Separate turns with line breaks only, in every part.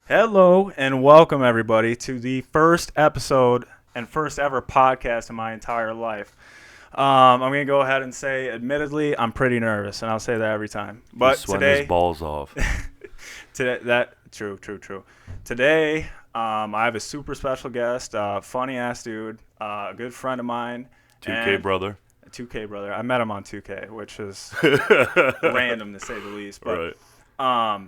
Hello and welcome everybody to the first episode and first ever podcast in my entire life. I'm gonna go ahead and say, admittedly, I'm pretty nervous, and I'll say that every time.
He's
But
sweating his
today,
balls off.
true. Today, I have a super special guest, funny ass dude, a good friend of mine,
2K
and
brother.
a 2K brother. I met him on 2K, which is random to say the least. But
Right.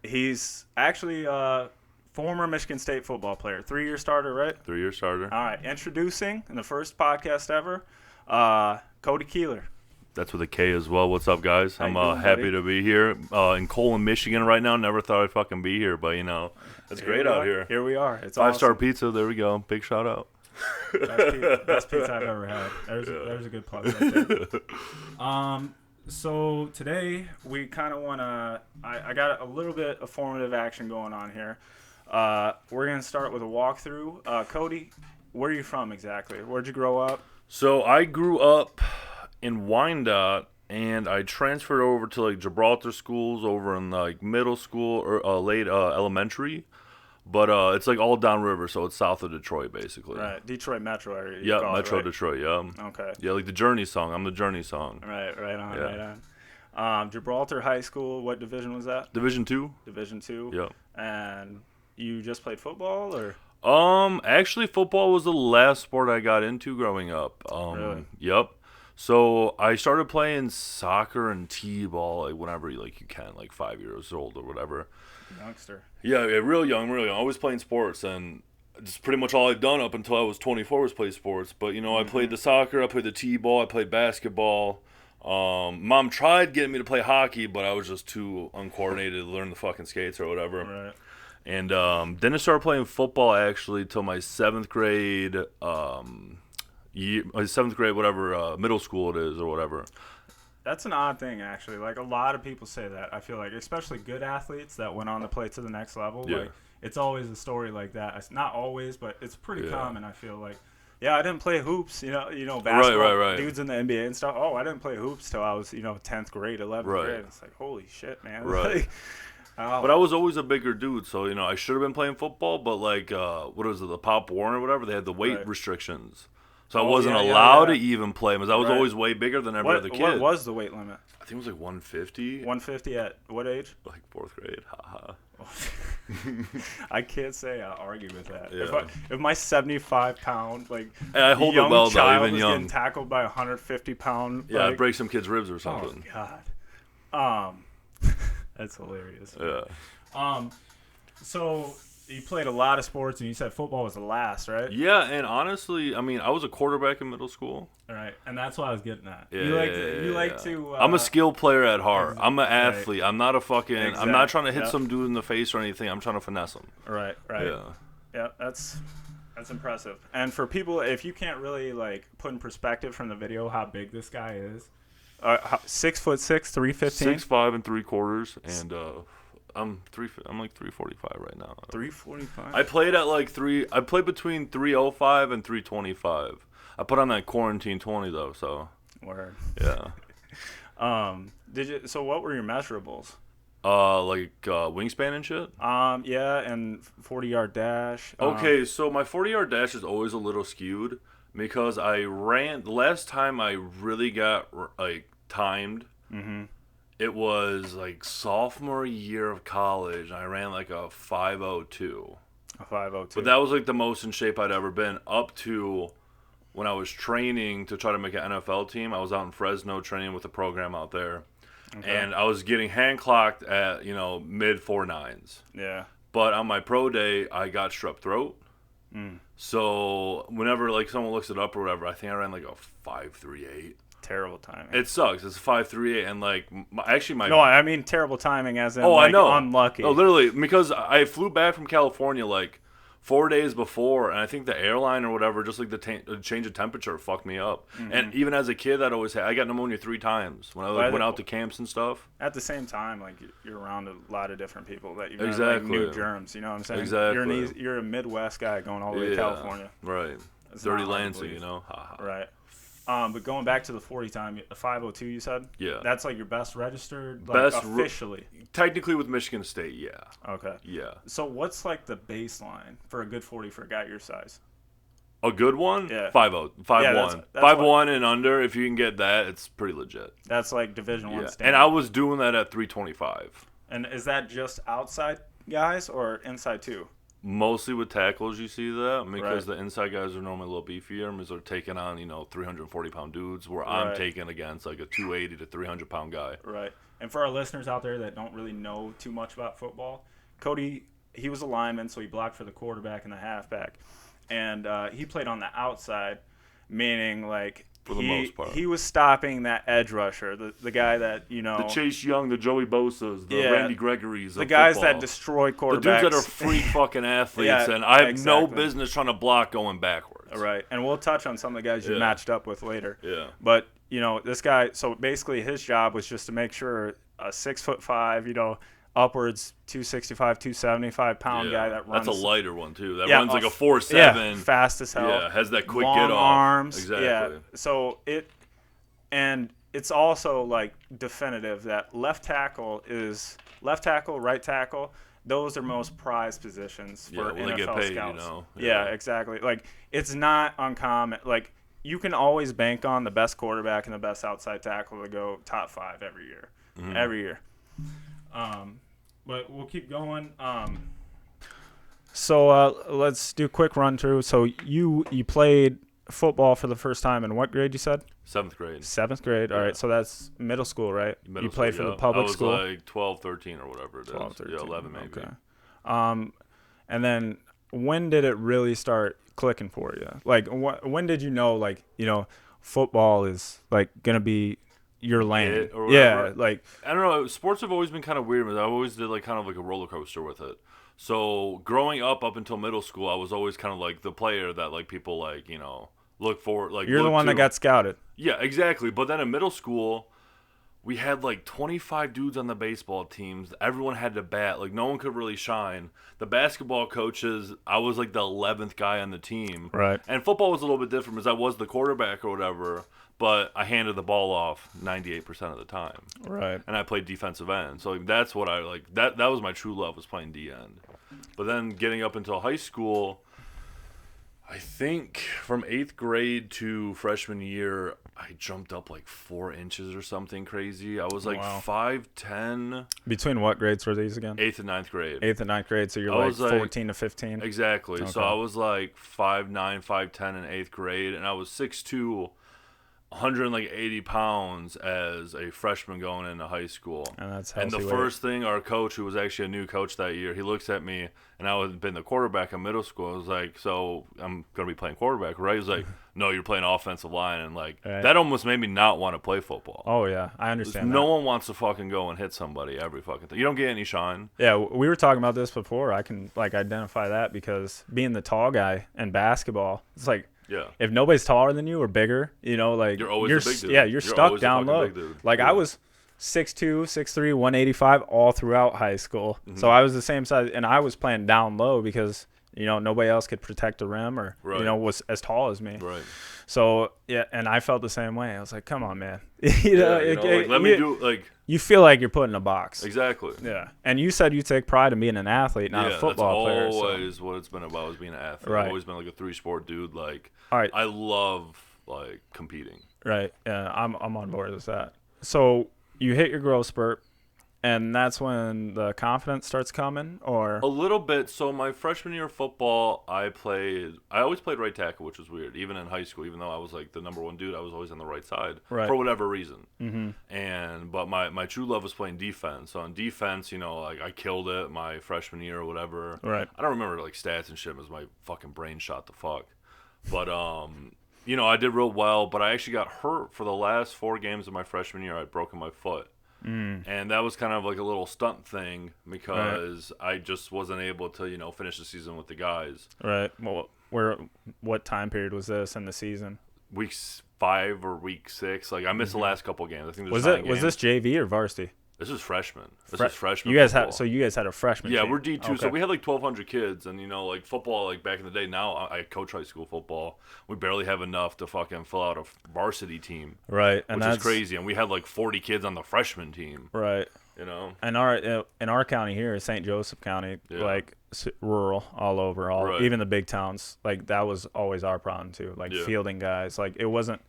he's actually a former Michigan State football player, 3-year starter, right?
3-year starter.
All right, introducing in the first podcast ever, Kodi Kieler.
That's with a K as well. What's up, guys?
How
I'm
you doing,
happy
buddy?
to be here in Colon, Michigan right now. Never thought I'd fucking be here, but it's great out here.
Here we are. It's
5-star
awesome.
pizza. There we go. Big shout out.
Best pizza I've ever had. There's a good plug right there. So today we kind of want to. I got a little bit of formative action going on here. We're gonna start with a walkthrough. Cody, where are you from exactly? Where'd you grow up?
So I grew up in Wyandotte, and I transferred over to like Gibraltar schools over in like middle school or late elementary. But it's like all downriver, so it's south of Detroit, basically.
Right, Detroit metro area.
Yeah,
call
Metro
it, right?
Detroit, yeah.
Okay.
Yeah, like the Journey song. I'm the Journey song.
Right on,
Yeah.
right on. Gibraltar High School. What division was that?
Division 2?
Division 2.
Yeah.
And you just played football, or?
Actually, football was the last sport I got into growing up.
Really?
Yep. So I started playing soccer and t-ball like whenever you can, like 5 years old or whatever.
Youngster.
Yeah, real young, real young. Always playing sports, and just pretty much all I've done up until I was 24 was play sports. But I played the soccer, I played the t-ball, I played basketball. Mom tried getting me to play hockey, but I was just too uncoordinated to learn the fucking skates or whatever.
Right.
And then I started playing football actually till my seventh grade, whatever, middle school it is or whatever.
That's an odd thing, actually. Like, a lot of people say that, I feel like, especially good athletes that went on to play to the next level.
Yeah.
Like, it's always a story like that. It's not always, but it's pretty
Yeah.
common, I feel like. Yeah, I didn't play hoops, basketball,
Right.
dudes in the NBA and stuff. Oh, I didn't play hoops till I was, 10th grade, 11th
Right.
grade. It's like, holy shit, man.
Right.
Like,
But I was always a bigger dude, so I should have been playing football. But like, what was it, the Pop Warner or whatever? They had the weight
Right.
restrictions, so I
Oh,
wasn't
yeah,
allowed
yeah.
to even play because I was
Right.
always way bigger than every other kid.
What was the weight limit?
I think it was like 150.
150 at what age?
Like fourth grade. Haha.
I can't say I argue with that.
Yeah.
If my 75-pound
Hey, I hold it
young
well though,
child
even
was
young.
getting tackled by a 150-pound,
Yeah, I'd
like,
break some kid's ribs or
oh
something.
god, that's hilarious.
Yeah.
So you played a lot of sports, and you said football was the last, right?
Yeah, and honestly, I mean, I was a quarterback in middle school.
All right, and that's what I was getting at.
Yeah,
You like
yeah.
to.
I'm a skill player at heart. I'm an
right.
athlete. I'm not a fucking. I'm
Exact-
not trying to hit
yep.
some dude in the face or anything. I'm trying to finesse him.
Right.
Yeah.
Yeah, that's impressive. And for people, if you can't really like put in perspective from the video how big this guy is, 6'6", 315,
6'5" and 3/4, and I'm like 345 right now.
345.
I played at like three. I played between 305 and 325. I put on that quarantine 20 though, so
Word.
yeah.
Did you? So what were your measurables?
Wingspan and shit.
Yeah, and 40-yard dash.
Okay, so my 40-yard dash is always a little skewed because I ran the last time I really got like timed. It was like sophomore year of college. I ran like a 5:02.
A 502.
But that was like the most in shape I'd ever been up to when I was training to try to make an NFL team. I was out in Fresno training with a program out there.
Okay.
And I was getting hand clocked at, mid 4.9s.
Yeah.
But on my pro day, I got strep throat. So whenever like someone looks it up or whatever, I think I ran like a 5.38.
Terrible timing.
It sucks. It's 5.38 and like my
No, I mean terrible timing as in
I know.
unlucky.
No, literally, because I flew back from California like 4 days before, and I think the airline or whatever, just like the change of temperature, fucked me up. And even as a kid, I got pneumonia 3 times when I went out to camps and stuff.
At the same time, like you're around a lot of different people that you know, like
Exactly.
new germs. You know what I'm saying?
Exactly.
You're a Midwest guy going all the way to California.
Right.
It's
Dirty
not hard to
Lansing,
believe.
Ha.
Right. But going back to the 40 time, 5:02 you said?
Yeah.
That's like your best registered, like officially?
Technically with Michigan State, yeah.
Okay.
Yeah.
So what's like the baseline for a good 40 for a guy your size?
A good one?
Yeah.
5'0", 5'1".
That's
5'1" and under, if you can get that, it's pretty legit.
That's like Division I standard.
And I was doing that at 325.
And is that just outside guys or inside too?
Mostly with tackles, you see that because the inside guys are normally a little beefier because they're taking on 340-pound dudes, where I'm taking against like a 280 to 300-pound guy.
Right. And for our listeners out there that don't really know too much about football, Cody, he was a lineman, so he blocked for the quarterback and the halfback, and he played on the outside, meaning like.
For the most part.
He was stopping that edge rusher, the guy that,
The Chase Young, the Joey Bosa's, the Randy Gregory's.
The guys that destroy quarterbacks.
The dudes that are freak fucking athletes, and I have no business trying to block going backwards.
Right, and we'll touch on some of the guys you matched up with later.
Yeah.
But, this guy, so basically his job was just to make sure a 6'5", upwards 265, 275-pound guy that runs.
That's a lighter one, too. That runs like a 4.7.
Yeah, fast as hell.
Yeah, has that quick
long
get off.
Arms.
Exactly.
Yeah. So it's also like definitive that left tackle, right tackle. Those are most prized positions for NFL
they get paid,
scouts. Yeah, exactly. Like it's not uncommon. Like you can always bank on the best quarterback and the best outside tackle to go top 5 every year.
Mm-hmm.
Every year. But we'll keep going. So let's do a quick run through. So you played football for the first time in what grade you said?
7th grade.
7th grade. All right. So that's middle school, right? You played for the public school?
I was like 12, 13 or whatever it
12,
is.
13.
11 maybe.
Okay. And then when did it really start clicking for you? Like when did you know football is like going to be your lane? Yeah, like
I don't know. Sports have always been kind of weird, but I always did kind of like a roller coaster with it. So growing up until middle school, I was always kind of like the player that like people look for. Like
you're the one that got scouted.
Yeah, exactly. But then in middle school, we had like 25 dudes on the baseball teams. Everyone had to bat. Like no one could really shine. The basketball coaches, I was like the 11th guy on the team.
Right.
And football was a little bit different because I was the quarterback or whatever. But I handed the ball off 98% of the time.
Right.
And I played defensive end. So that's what I like. That was my true love, was playing D end. But then getting up until high school, I think from 8th grade to freshman year, I jumped up like 4 inches or something crazy. I was like 5'10".
Between what grades were these again?
8th and 9th grade.
8th and 9th grade, so you're like 14 to 15?
Exactly.
Okay.
So I was like 5'9", 5'10" in 8th grade, and I was 6'2", 180 pounds as a freshman going into high school.
And that's
the first thing, our coach, who was actually a new coach that year, he looks at me, and I had been the quarterback in middle school. I was like, so I'm going to be playing quarterback, right? He's like, no, you're playing offensive line. And that almost made me not want to play football.
Oh, yeah. I understand
No one wants to fucking go and hit somebody every fucking thing. You don't get any shine.
Yeah, we were talking about this before. I can identify that because being the tall guy in basketball, it's like,
yeah.
If nobody's taller than you or bigger, you're always
the big dude.
Yeah, you're stuck down low. Like I was 6'2", 6'3", 185 all throughout high school. Mm-hmm. So I was the same size, and I was playing down low because nobody else could protect the rim or was as tall as me.
Right.
So yeah, and I felt the same way. I was like, come on, man.
Let me do like.
You feel like you're put in a box.
Exactly.
Yeah. And you said you take pride in being an athlete, not a football player.
That's always what it's been about, is being an athlete.
Right.
I've always been like a 3-sport dude. Like,
all right.
I love like competing.
Right. Yeah, I'm on board with that. So you hit your growth spurt, and that's when the confidence starts coming, or
a little bit. So my freshman year of football, I always played right tackle, which was weird. Even in high school, even though I was like the number 1 dude, I was always on the right side for whatever reason. Mm-hmm. But my true love was playing defense. So on defense, like I killed it my freshman year or whatever.
Right.
I don't remember like stats and shit, because my fucking brain shot the fuck. But I did real well. But I actually got hurt for the last 4 games of my freshman year. I'd broken my foot. And that was kind of like a little stunt thing because I just wasn't able to, finish the season with the guys.
Right. Well, what time period was this in the season?
Week 5 or week 6. Like I missed the last couple games. I think
was this JV or varsity?
This is freshman. This is freshman.
You guys
football.
you guys had a freshman.
Yeah,
team.
we're D2,
Okay.
so we had like 1,200 kids, and like football, like back in the day. Now I coach high school football. We barely have enough to fucking fill out a varsity team,
Right, and
which
that's
is crazy. And we had like 40 kids on the freshman team.
Right. And in our county here, St. Joseph County, like rural all over, even the big towns, like that was always our problem too. Like fielding guys, like it wasn't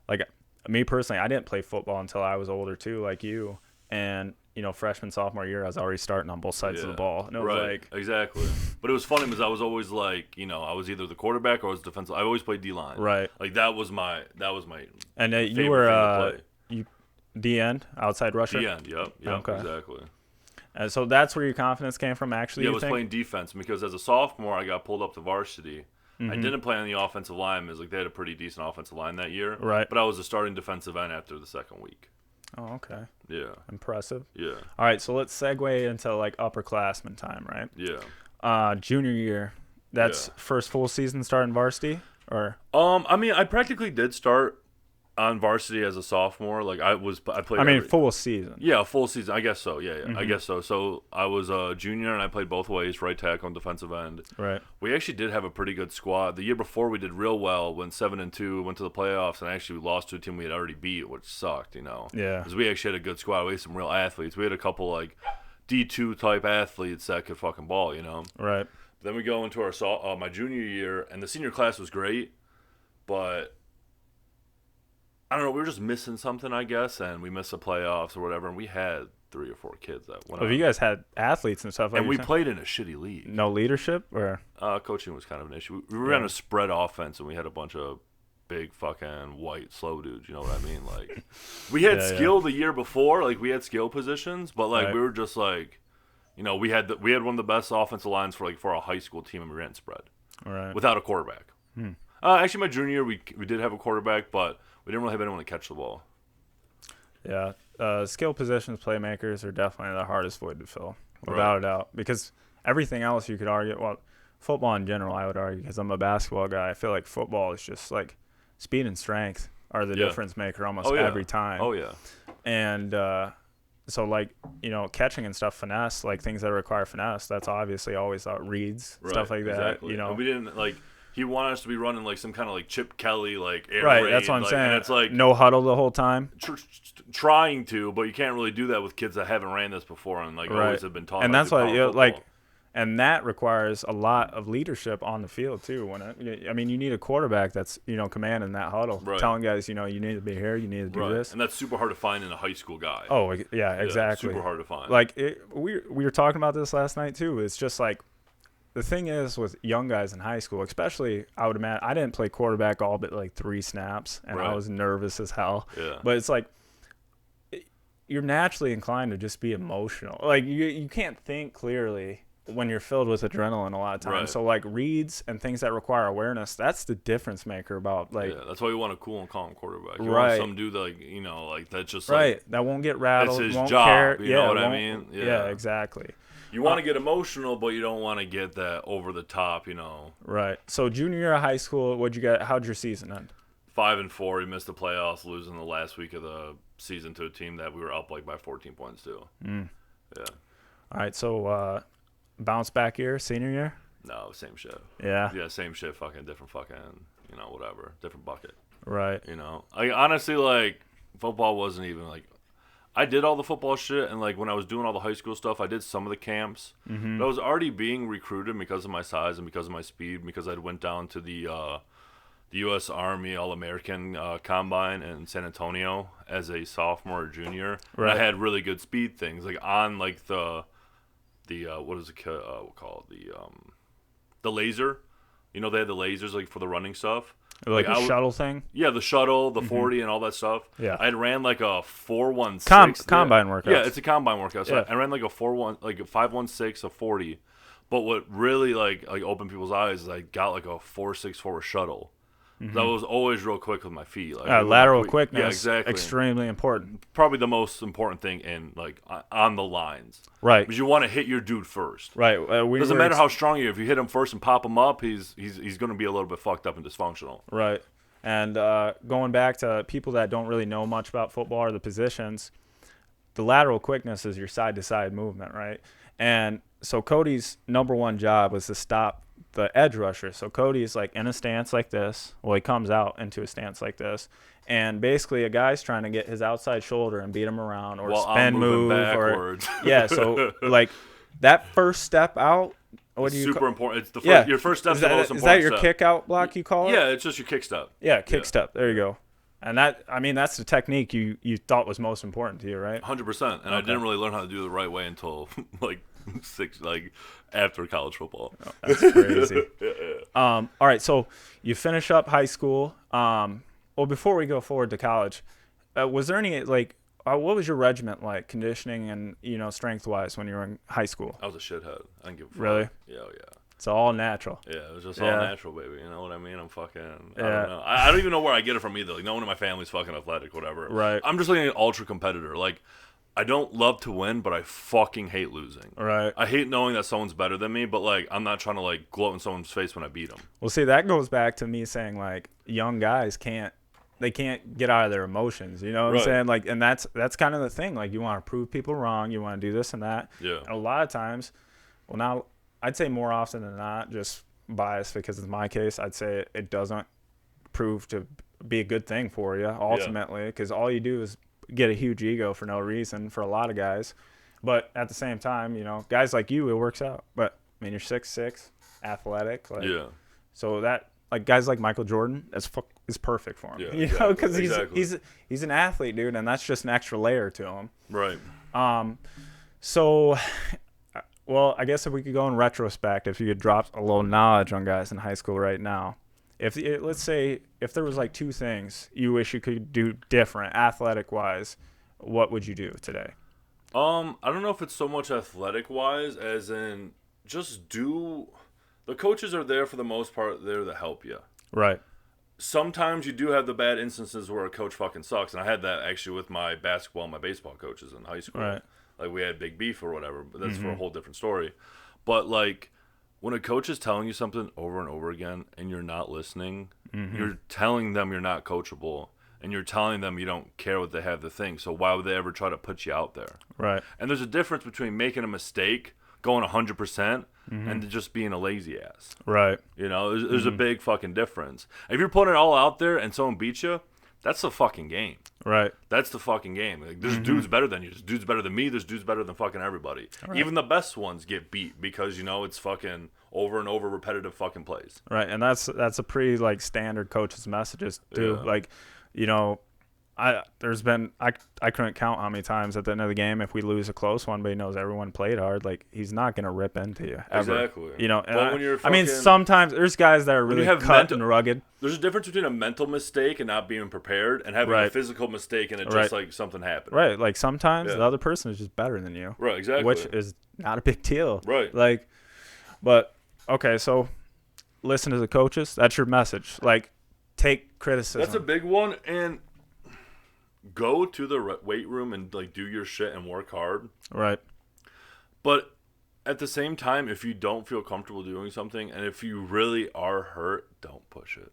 like me personally. I didn't play football until I was older too, like you. And freshman, sophomore year, I was already starting on both sides of the ball. And it was like
exactly. But it was funny because I was always like, I was either the quarterback or I was defensive. I always played D line.
Right.
Like that was my.
And you were D end, outside rusher.
D end. Yep. Okay. Exactly.
And so that's where your confidence came from, actually.
Yeah, I was playing defense because as a sophomore, I got pulled up to varsity.
Mm-hmm.
I didn't play on the offensive line because they had a pretty decent offensive line that year.
Right.
But I was a starting defensive end after the second week.
Oh, okay.
Yeah.
Impressive.
Yeah.
All right, so let's segue into like upperclassman time, right?
Yeah.
Junior year, that's first full season starting varsity, or?
I mean, I practically did start on varsity as a sophomore. Like I played.
Full season.
Yeah, full season. I guess so. Yeah. Mm-hmm. I guess so. So I was a junior and I played both ways, right tackle and defensive end.
Right.
We actually did have a pretty good squad. The year before we did real well, went 7-2, went to the playoffs, and actually we lost to a team we had already beat, which sucked.
Yeah.
Because we actually had a good squad. We had some real athletes. We had a couple like D2 type athletes that could fucking ball.
Right.
Then we go into our my junior year, and the senior class was great, but I don't know, we were just missing something, I guess, and we missed the playoffs or whatever, and we had 3 or 4 kids that went
on. You guys had athletes and stuff.
And we played in a shitty league.
No leadership? Or
coaching was kind of an issue. We ran a spread offense, and we had a bunch of big fucking white slow dudes, you know what I mean? Like, we had skill the year before, like, we had skill positions, but, like, we were just, like, we had one of the best offensive lines for a high school team, and we ran spread.
Right.
Without a quarterback. Actually, my junior year, we did have a quarterback, but we didn't really have anyone to catch the ball.
Yeah. Skill positions, playmakers are definitely the hardest void to fill, without a doubt. Because everything else you could argue, well, football in general, I would argue, because I'm a basketball guy, I feel like football is just like speed and strength are the difference maker almost every time.
Oh, yeah.
And so, like, catching and stuff, finesse, like things that require finesse, that's obviously always reads, stuff like that.
Exactly. And we didn't, like, he wanted us to be running like some kind of like Chip Kelly like air
raid.
Right,
that's what I'm saying.
And it's like
no huddle the whole time.
Trying to, but you can't really do that with kids that haven't ran this before and like always have been taught.
And that's why and that requires a lot of leadership on the field too. You need a quarterback that's commanding that huddle, telling guys you need to be here, you need to do this,
and that's super hard to find in a high school guy.
Oh yeah, exactly.
Super hard to find.
Like we were talking about this last night too. It's just like. The thing is with young guys in high school, especially, I would imagine, I didn't play quarterback all but like 3 snaps, and I was nervous as hell.
Yeah.
But it's like you're naturally inclined to just be emotional. Like you can't think clearly when you're filled with adrenaline a lot of times.
Right.
So like reads and things that require awareness, that's the difference maker about like.
Yeah, that's why you want a cool and calm quarterback. You
want
some dude like that's just
that won't get rattled.
That's his
won't
job.
Care.
You know what I mean?
Yeah, exactly.
You want to get emotional, but you don't want to get that over the top,
Right. So junior year of high school, what'd you get? How'd your season end?
5-4. We missed the playoffs, losing the last week of the season to a team that we were up like by 14 points to. Yeah.
All right. So bounce back year, senior year?
No, same shit.
Yeah.
Yeah, same shit. Fucking different. Fucking whatever. Different bucket.
Right.
I honestly like football wasn't even like. I did all the football shit, and like when I was doing all the high school stuff, I did some of the camps.
Mm-hmm.
But I was already being recruited because of my size and because of my speed, because I went down to the U.S. Army All-American Combine in San Antonio as a sophomore or junior.
Right.
And I had really good speed things, like on like the what is it called, the laser. They had the lasers like for the running stuff.
Like a shuttle thing?
Yeah, the shuttle, the 40, and all that stuff.
Yeah.
I ran like a 4.16.
Combine workout.
Yeah, it's a combine workout. So
yeah.
I ran like a 5.16, a 40. But what really like opened people's eyes is I got like a 4.64 shuttle. Mm-hmm. That was always real quick with my feet. Like
lateral quickness.
Yeah, exactly.
Extremely important.
Probably the most important thing in like on the lines.
Right.
Because you want to hit your dude first.
Right.
Doesn't matter how strong you are. If you hit him first and pop him up, he's going to be a little bit fucked up and dysfunctional.
Right. And going back to people that don't really know much about football or the positions, the lateral quickness is your side-to-side movement, right? And so Cody's number one job was to stop the edge rusher. So Cody's like in a stance like this. Well, he comes out into a stance like this. And basically a guy's trying to get his outside shoulder and beat him around or spin move.
Backwards.
Yeah, so like that first step out, what do you
super important. It's the first, your first step's the most important.
Is that your
step.
kick out block you call it?
Yeah, it's just your kick step.
Yeah, kick step. There you go. And that, I mean, that's the technique you thought was most important to you, right?
100%. And I didn't really learn how to do it the right way until after college football.
Oh, that's crazy. All right, so you finish up high school. Well, before we go forward to college, was there any what was your regiment like, conditioning and strength wise when you were in high school?
I was a shithead. I didn't give a fuck.
Really?
Yeah.
It's all natural.
Yeah, it was just all natural, baby. You know what I mean? I'm fucking. I don't know. I don't even know where I get it from either. Like, no one in my family's fucking athletic, whatever.
Right.
I'm just like an ultra competitor. Like, I don't love to win, but I fucking hate losing.
Right.
I hate knowing that someone's better than me, but like, I'm not trying to like gloat in someone's face when I beat them.
Well, see, that goes back to me saying like young guys can't get out of their emotions. You know what I'm saying? Like, and that's kind of the thing. Like, you want to prove people wrong. You want to do this and that.
Yeah.
And a lot of times, well, now I'd say more often than not, just biased because it's my case, I'd say it doesn't prove to be a good thing for you ultimately, because all you do is get a huge ego for no reason for a lot of guys. But at the same time, guys like you, it works out. But I mean, you're 6'6", athletic. Like, yeah. So that, like, guys like Michael Jordan, is perfect for him.
Yeah,
because he's an athlete, dude, and that's just an extra layer to him.
Right.
So, well, I guess if we could go in retrospect, if you could drop a little knowledge on guys in high school right now, let's say if there was like two things you wish you could do different athletic wise, what would you do today?
I don't know if it's so much athletic wise as in just do. The coaches are there for the most part, there to help you.
Right.
Sometimes you do have the bad instances where a coach fucking sucks, and I had that actually with my basketball and my baseball coaches in high school.
Right.
Like, we had big beef or whatever, but that's for a whole different story. But like, when a coach is telling you something over and over again and you're not listening, you're telling them you're not coachable, and you're telling them you don't care what they have to think. So why would they ever try to put you out there? Right. And there's a difference between making a mistake, going 100%, and just being a lazy ass. Right. There's a big fucking difference. If you're putting it all out there and someone beats you, that's the fucking game. Right. That's the fucking game. Like, there's dudes better than you. There's dudes better than me. There's dudes better than fucking everybody. Right. Even the best ones get beat because, it's fucking over and over repetitive fucking plays. Right. And that's a pretty, like, standard coach's messages, too. Yeah. Like, I couldn't count how many times at the end of the game, if we lose a close one, but he knows everyone played hard, like, he's not going to rip into you ever. Exactly. I mean, sometimes there's guys that are really cut and rugged. There's a difference between a mental mistake and not being prepared and having a physical mistake and it just like something happened. Right. Like, sometimes the other person is just better than you. Right. Exactly. Which is not a big deal. Right. Like, but okay, so listen to the coaches. That's your message. Like, take criticism. That's a big one. And go to the weight room and like do your shit and work hard. Right. But at the same time, if you don't feel comfortable doing something and if you really are hurt, don't push it.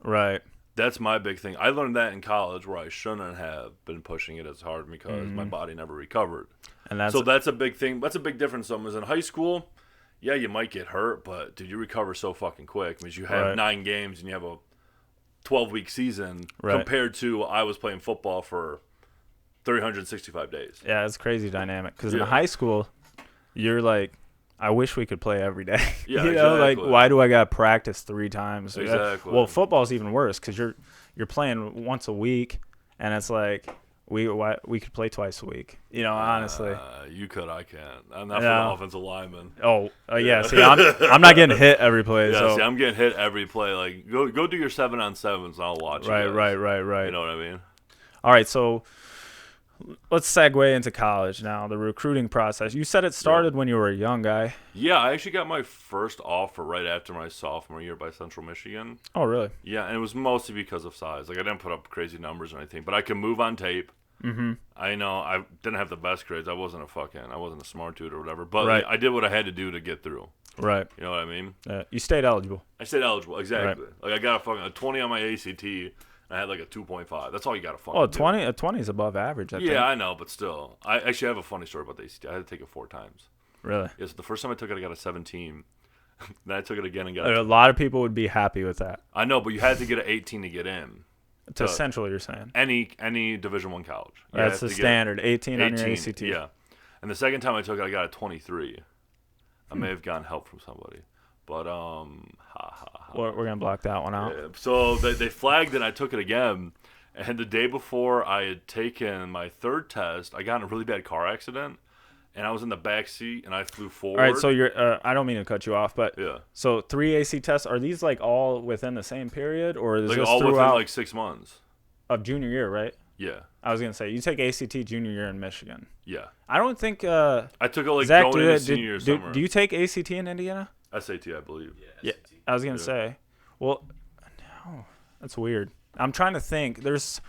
Right. That's my big thing. I learned that in college where I shouldn't have been pushing it as hard because my body never recovered. And that's a big thing. That's a big difference. Is in high school, yeah, you might get hurt, but dude, you recover so fucking quick because you have 9 games and you have a 12-week season compared to I was playing football for 365 days. Yeah, it's crazy dynamic because in high school, you're like, I wish we could play every day. Yeah, like, why do I got to practice 3 times? Exactly. Well, football's even worse because you're playing once a week, and it's like we could play twice a week. Honestly. You could, I can't. I'm not for the offensive lineman. Oh, yeah. See, I'm not getting hit every play. Yeah, see, I'm getting hit every play. Like, go do your 7-on-7s, and I'll watch. Right. You know what I mean? All right, so let's segue into college now. The recruiting process. You said it started when you were a young guy. Yeah, I actually got my first offer right after my sophomore year by Central Michigan. Oh, really? Yeah, and it was mostly because of size. Like, I didn't put up crazy numbers or anything, but I could move on tape. I know I didn't have the best grades. I wasn't a smart dude or whatever, but like, I did what I had to do to get through. Right. You know what I mean? You stayed eligible. I stayed eligible, exactly. Right. Like, I got a 20 on my ACT, And I had like a 2.5. That's all you got to fucking
Well,
do.
20 is above average, I think.
Yeah, I know, but still. I actually have a funny story about the ACT. I had to take it 4 times.
Really?
Yes, the first time I took it, I got a 17. Then I took it again and got
A lot of people would be happy with that.
I know, but you had to get an 18 to get in.
To Central, you're saying?
Any Division I college.
That's the standard, 18 on your ACT.
Yeah. And the second time I took it, I got a 23. I may have gotten help from somebody. But,
We're going to block that one out.
Yeah. So they flagged it, and I took it again. And the day before I had taken my third test, I got in a really bad car accident. And I was in the back seat, and I flew forward.
All right, so you're. I don't mean to cut you off, but
yeah.
So 3 AC tests, are these like all within the same period, or is
like
this
all
throughout
within like 6 months
of junior year, right?
Yeah.
I was gonna say you take ACT junior year in Michigan.
Yeah.
I don't think.
I took it like
Zach,
going into senior year summer.
Do you take ACT in Indiana?
SAT, I believe.
Yeah. I was gonna say. Well, no, that's weird. I'm trying to think. There's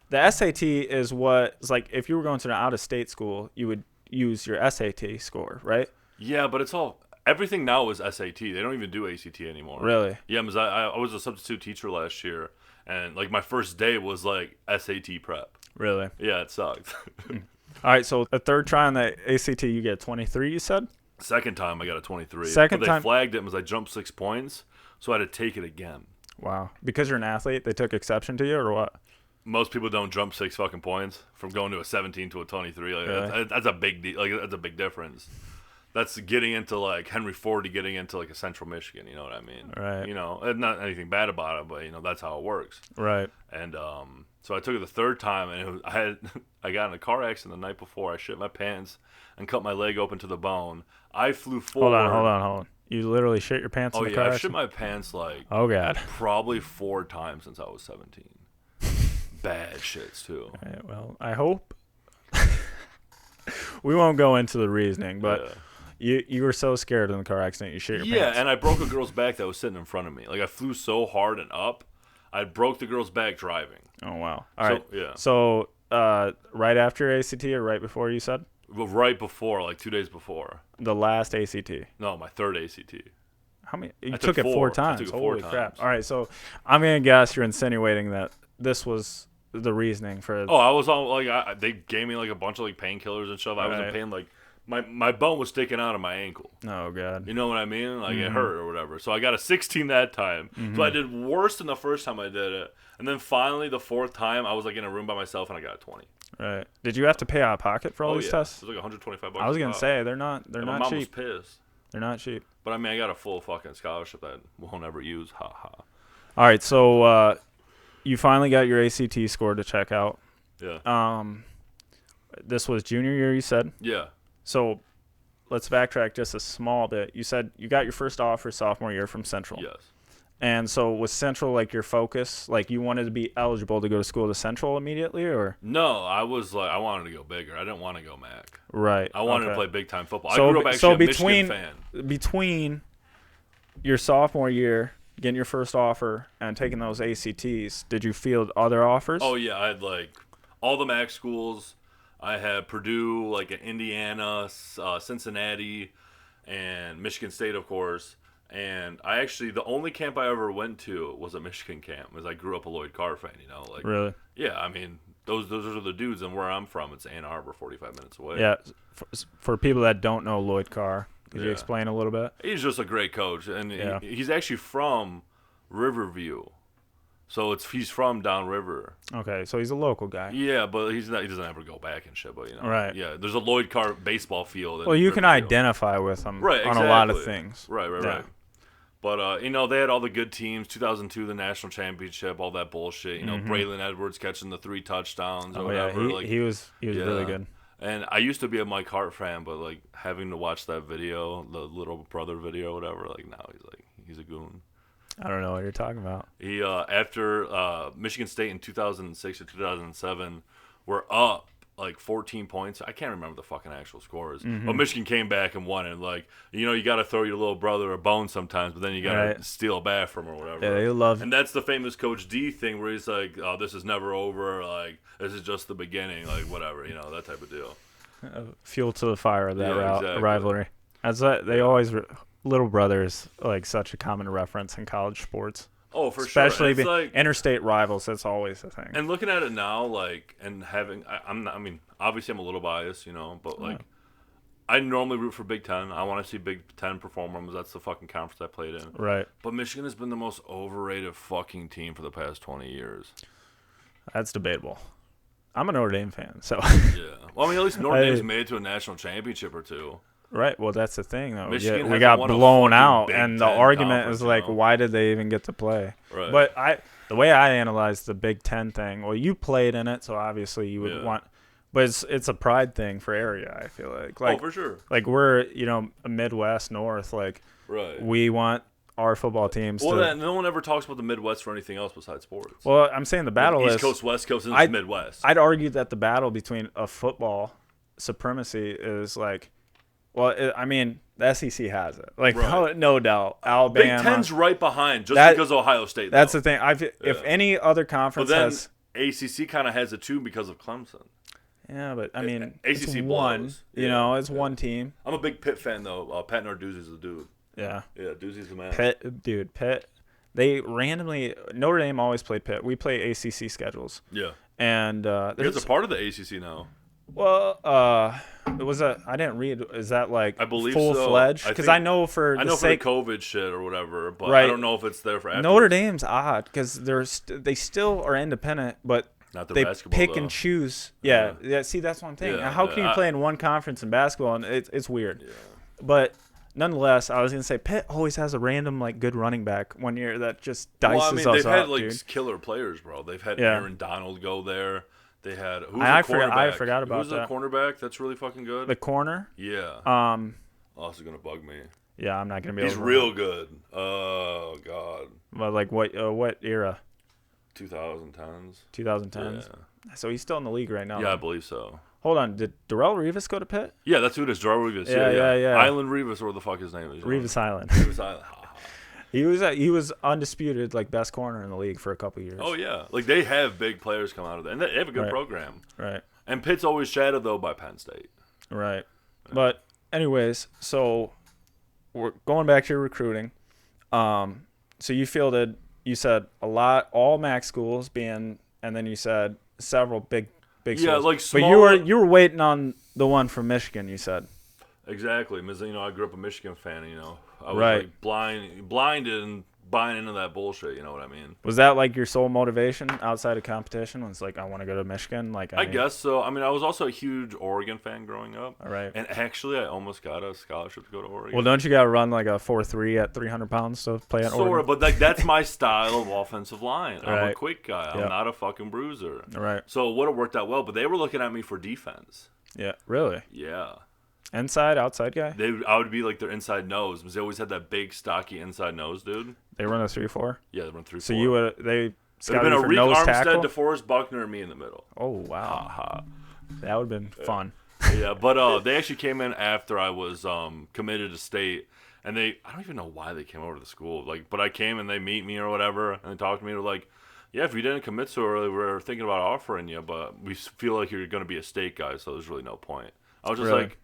the SAT is what is like if you were going to an out of state school, you would use your SAT score, right?
Yeah, but it's all everything now is SAT. They don't even do ACT anymore.
Really?
Yeah, because I was a substitute teacher last year, and like my first day was like SAT prep.
Really?
Yeah, it sucked.
All right, so the third try on the ACT, you get 23. You said.
Second time I got a 23.
Second
but
time
they flagged it because I jumped 6 points, so I had to take it again.
Wow, because you're an athlete, they took exception to you, or what?
Most people don't jump 6 fucking points from going to a 17 to a 23. Like,
Really?
that's a big like that's a big difference. That's getting into like Henry Ford to getting into like a Central Michigan. You know what I mean?
Right.
You know, and not anything bad about it, but you know that's how it works.
Right.
And so I took it the third time, and I got in a car accident the night before. I shit my pants and cut my leg open to the bone. I flew forward.
Hold on. You literally shit your pants in the car
I
accident?
shit my pants like
God.
probably 4 times since I was 17. Bad shits too.
Right, well, I hope we won't go into the reasoning, but you were so scared in the car accident you shit your pants.
Yeah, and I broke a girl's back that was sitting in front of me. Like I flew so hard and up, I broke the girl's back driving.
Oh wow! All right.
Yeah.
So right after ACT or right before you said?
Well, right before, like 2 days before.
The last ACT.
No, my third ACT.
How many? You took it 4 times.
I took it 4
Holy
times.
crap! All right, so I'm gonna guess you're insinuating that this was the reasoning for.
Oh, I was all like, they gave me like a bunch of like painkillers and stuff. I was in pain. Like my bone was sticking out of my ankle.
Oh god.
You know what I mean? Like it hurt or whatever. So I got a 16 that time. So I did worse than the first time I did it. And then finally the 4th time I was like in a room by myself and I got a 20.
Right. Did you have to pay out of pocket for all these tests?
It was like $125.
I was gonna say they're not
my mom was
cheap.
pissed.
They're not cheap.
But I mean, I got a full fucking scholarship that I won't ever use. Ha ha.
All right, so you finally got your ACT score to check out.
Yeah.
This was junior year, you said.
Yeah.
So let's backtrack just a small bit. You said you got your first offer sophomore year from Central.
Yes.
And so was Central like your focus? Like you wanted to be eligible to go to school to Central immediately, or?
No, I was like, I wanted to go bigger. I didn't want to go MAC.
Right.
I wanted to play big time football.
So,
I grew up actually a Michigan fan.
Between your sophomore year, getting your first offer, and taking those ACTs, did you field other offers?
Oh yeah, I had like all the MAC schools. I had Purdue, like in Indiana, Cincinnati, and Michigan State, of course. And I actually, the only camp I ever went to was a Michigan camp, because I grew up a Lloyd Carr fan, you know. Like,
really?
Yeah, I mean, those are the dudes, and where I'm from, it's Ann Arbor, 45 minutes away.
Yeah, for people that don't know Lloyd Carr, could you explain a little bit?
He's just a great coach, and he's actually from Riverview, so he's from downriver.
Okay, so he's a local guy.
Yeah, but he doesn't ever go back and shit, but you know.
Right.
Yeah, there's a Lloyd Carr baseball field.
Well, you can identify with him on a lot of things.
Right. But, you know, they had all the good teams, 2002, the national championship, all that bullshit. You know, Braylon Edwards catching the 3 touchdowns or whatever.
Yeah, he was really good.
And I used to be a Mike Hart fan, but, like, having to watch that video, the little brother video or whatever, like, now he's a goon.
I don't know what you're talking about.
He, after Michigan State in 2006 or 2007, were up like 14 points. I can't remember the fucking actual scores. But Michigan came back and won it. Like, you know, you got to throw your little brother a bone sometimes, but then you got to steal a bat from or whatever.
Yeah, they love.
And that's the famous Coach D thing where he's like, "Oh, this is never over. Like, this is just the beginning. Like, whatever, you know, that type of deal."
Fuel to the fire of that rivalry. That's what they always. Little brother is like such a common reference in college sports.
Oh, for sure.
Especially
Like,
interstate rivals. That's always the thing.
And looking at it now, like, and having, I mean, obviously I'm a little biased, you know, but like, I normally root for Big Ten. I want to see Big Ten perform. That's the fucking conference I played in.
Right.
But Michigan has been the most overrated fucking team for the past 20 years.
That's debatable. I'm a Notre Dame fan, so.
Yeah. Well, I mean, at least Notre Dame's made it to a national championship or two.
Right. Well, that's the thing, though.
Michigan
we got blown out,
Big
and the
Ten
argument is like,
you know?
why did they even get to play?
Right.
But the way I analyze the Big Ten thing, well, you played in it, so obviously you would want. But it's a pride thing for area, I feel like.
Oh, for sure.
Like we're, a Midwest, North. Like, we want our football teams
no one ever talks about the Midwest for anything else besides sports.
Well, I'm saying the battle
East Coast, West Coast, and the Midwest.
I'd argue that the battle between a football supremacy is like, I mean, the SEC has it. Like, no doubt. Alabama.
Big Ten's right behind because of Ohio State.
That's the thing. If any other conference
has. ACC kind of has it too because of Clemson.
Yeah, but I mean,
ACC
it's one. It's one team.
I'm a big Pitt fan though. Pat Narduzzi's the dude.
Yeah.
Yeah, Doozy's the man.
Pitt. They randomly Notre Dame always played Pitt. We play ACC schedules.
Yeah.
And
there's a part of the ACC now.
Well, was that I didn't read. Is that like
I believe
full-fledged? Because I know for the
COVID shit or whatever, but I don't know if it's there for afterwards.
Notre Dame's odd because they still are independent, but
not
they
basketball,
pick
though.
and choose. Yeah. See, that's one thing.
Yeah,
how can you play in one conference in basketball? And it's weird.
Yeah.
But nonetheless, I was gonna say Pitt always has a random like good running back one year that just dices us up.
They've had like
dude.
killer players, bro. They've had Aaron Donald go there. They had
I forgot about
who's the cornerback that's really fucking good?
The corner.
Yeah. Oh, this is gonna bug me.
Yeah, I'm not gonna be.
He's real good. Oh God.
Well, like what era?
2010s.
2010s.
Yeah.
So he's still in the league right now.
Yeah, I believe so.
Hold on, did Darrell Revis go to Pitt?
Yeah, that's who it is. Darrell Revis. Yeah. Island Revis, or what the fuck his name is.
Revis Island.
Revis Island.
He was undisputed like best corner in the league for a couple years.
Oh yeah, like they have big players come out of that, and they have a good program.
Right.
And Pitt's always shadowed though by Penn State.
Right. But anyways, so we're going back to your recruiting. So you fielded, you said all MAC schools being, and then you said several big schools.
Yeah, like
small. But you were waiting on the one from Michigan. You said.
Exactly. I grew up a Michigan fan. I was like blinded and buying into that bullshit. You know what I mean?
Was that like your sole motivation outside of competition? Was like I want to go to Michigan? Like
I guess so. I mean, I was also a huge Oregon fan growing up.
All right.
And actually, I almost got a scholarship to go to Oregon.
Well, don't you got to run like a 4.3 at 300 pounds to play at Oregon?
Sort of, but like that's my style of offensive line. I'm a quick guy. I'm
Yep.
not a fucking bruiser.
Right.
So it would have worked out well, but they were looking at me for defense.
Yeah. Really?
Yeah.
Inside, outside guy?
I would be like their inside nose because they always had that big, stocky inside nose, dude.
They run a 3-4?
Yeah, they run 3-4.
So they scouted
been
for
a Reek
nose
Armstead,
tackle?
DeForest Buckner, and me in the middle.
Oh, wow. That would have been fun.
Yeah, but they actually came in after I was committed to state, and I don't even know why they came over to the school. Like, but I came and they meet me or whatever, and they talked to me. They're like, "Yeah, if you didn't commit so early, we're thinking about offering you, but we feel like you're going to be a state guy, so there's really no point." I was just like,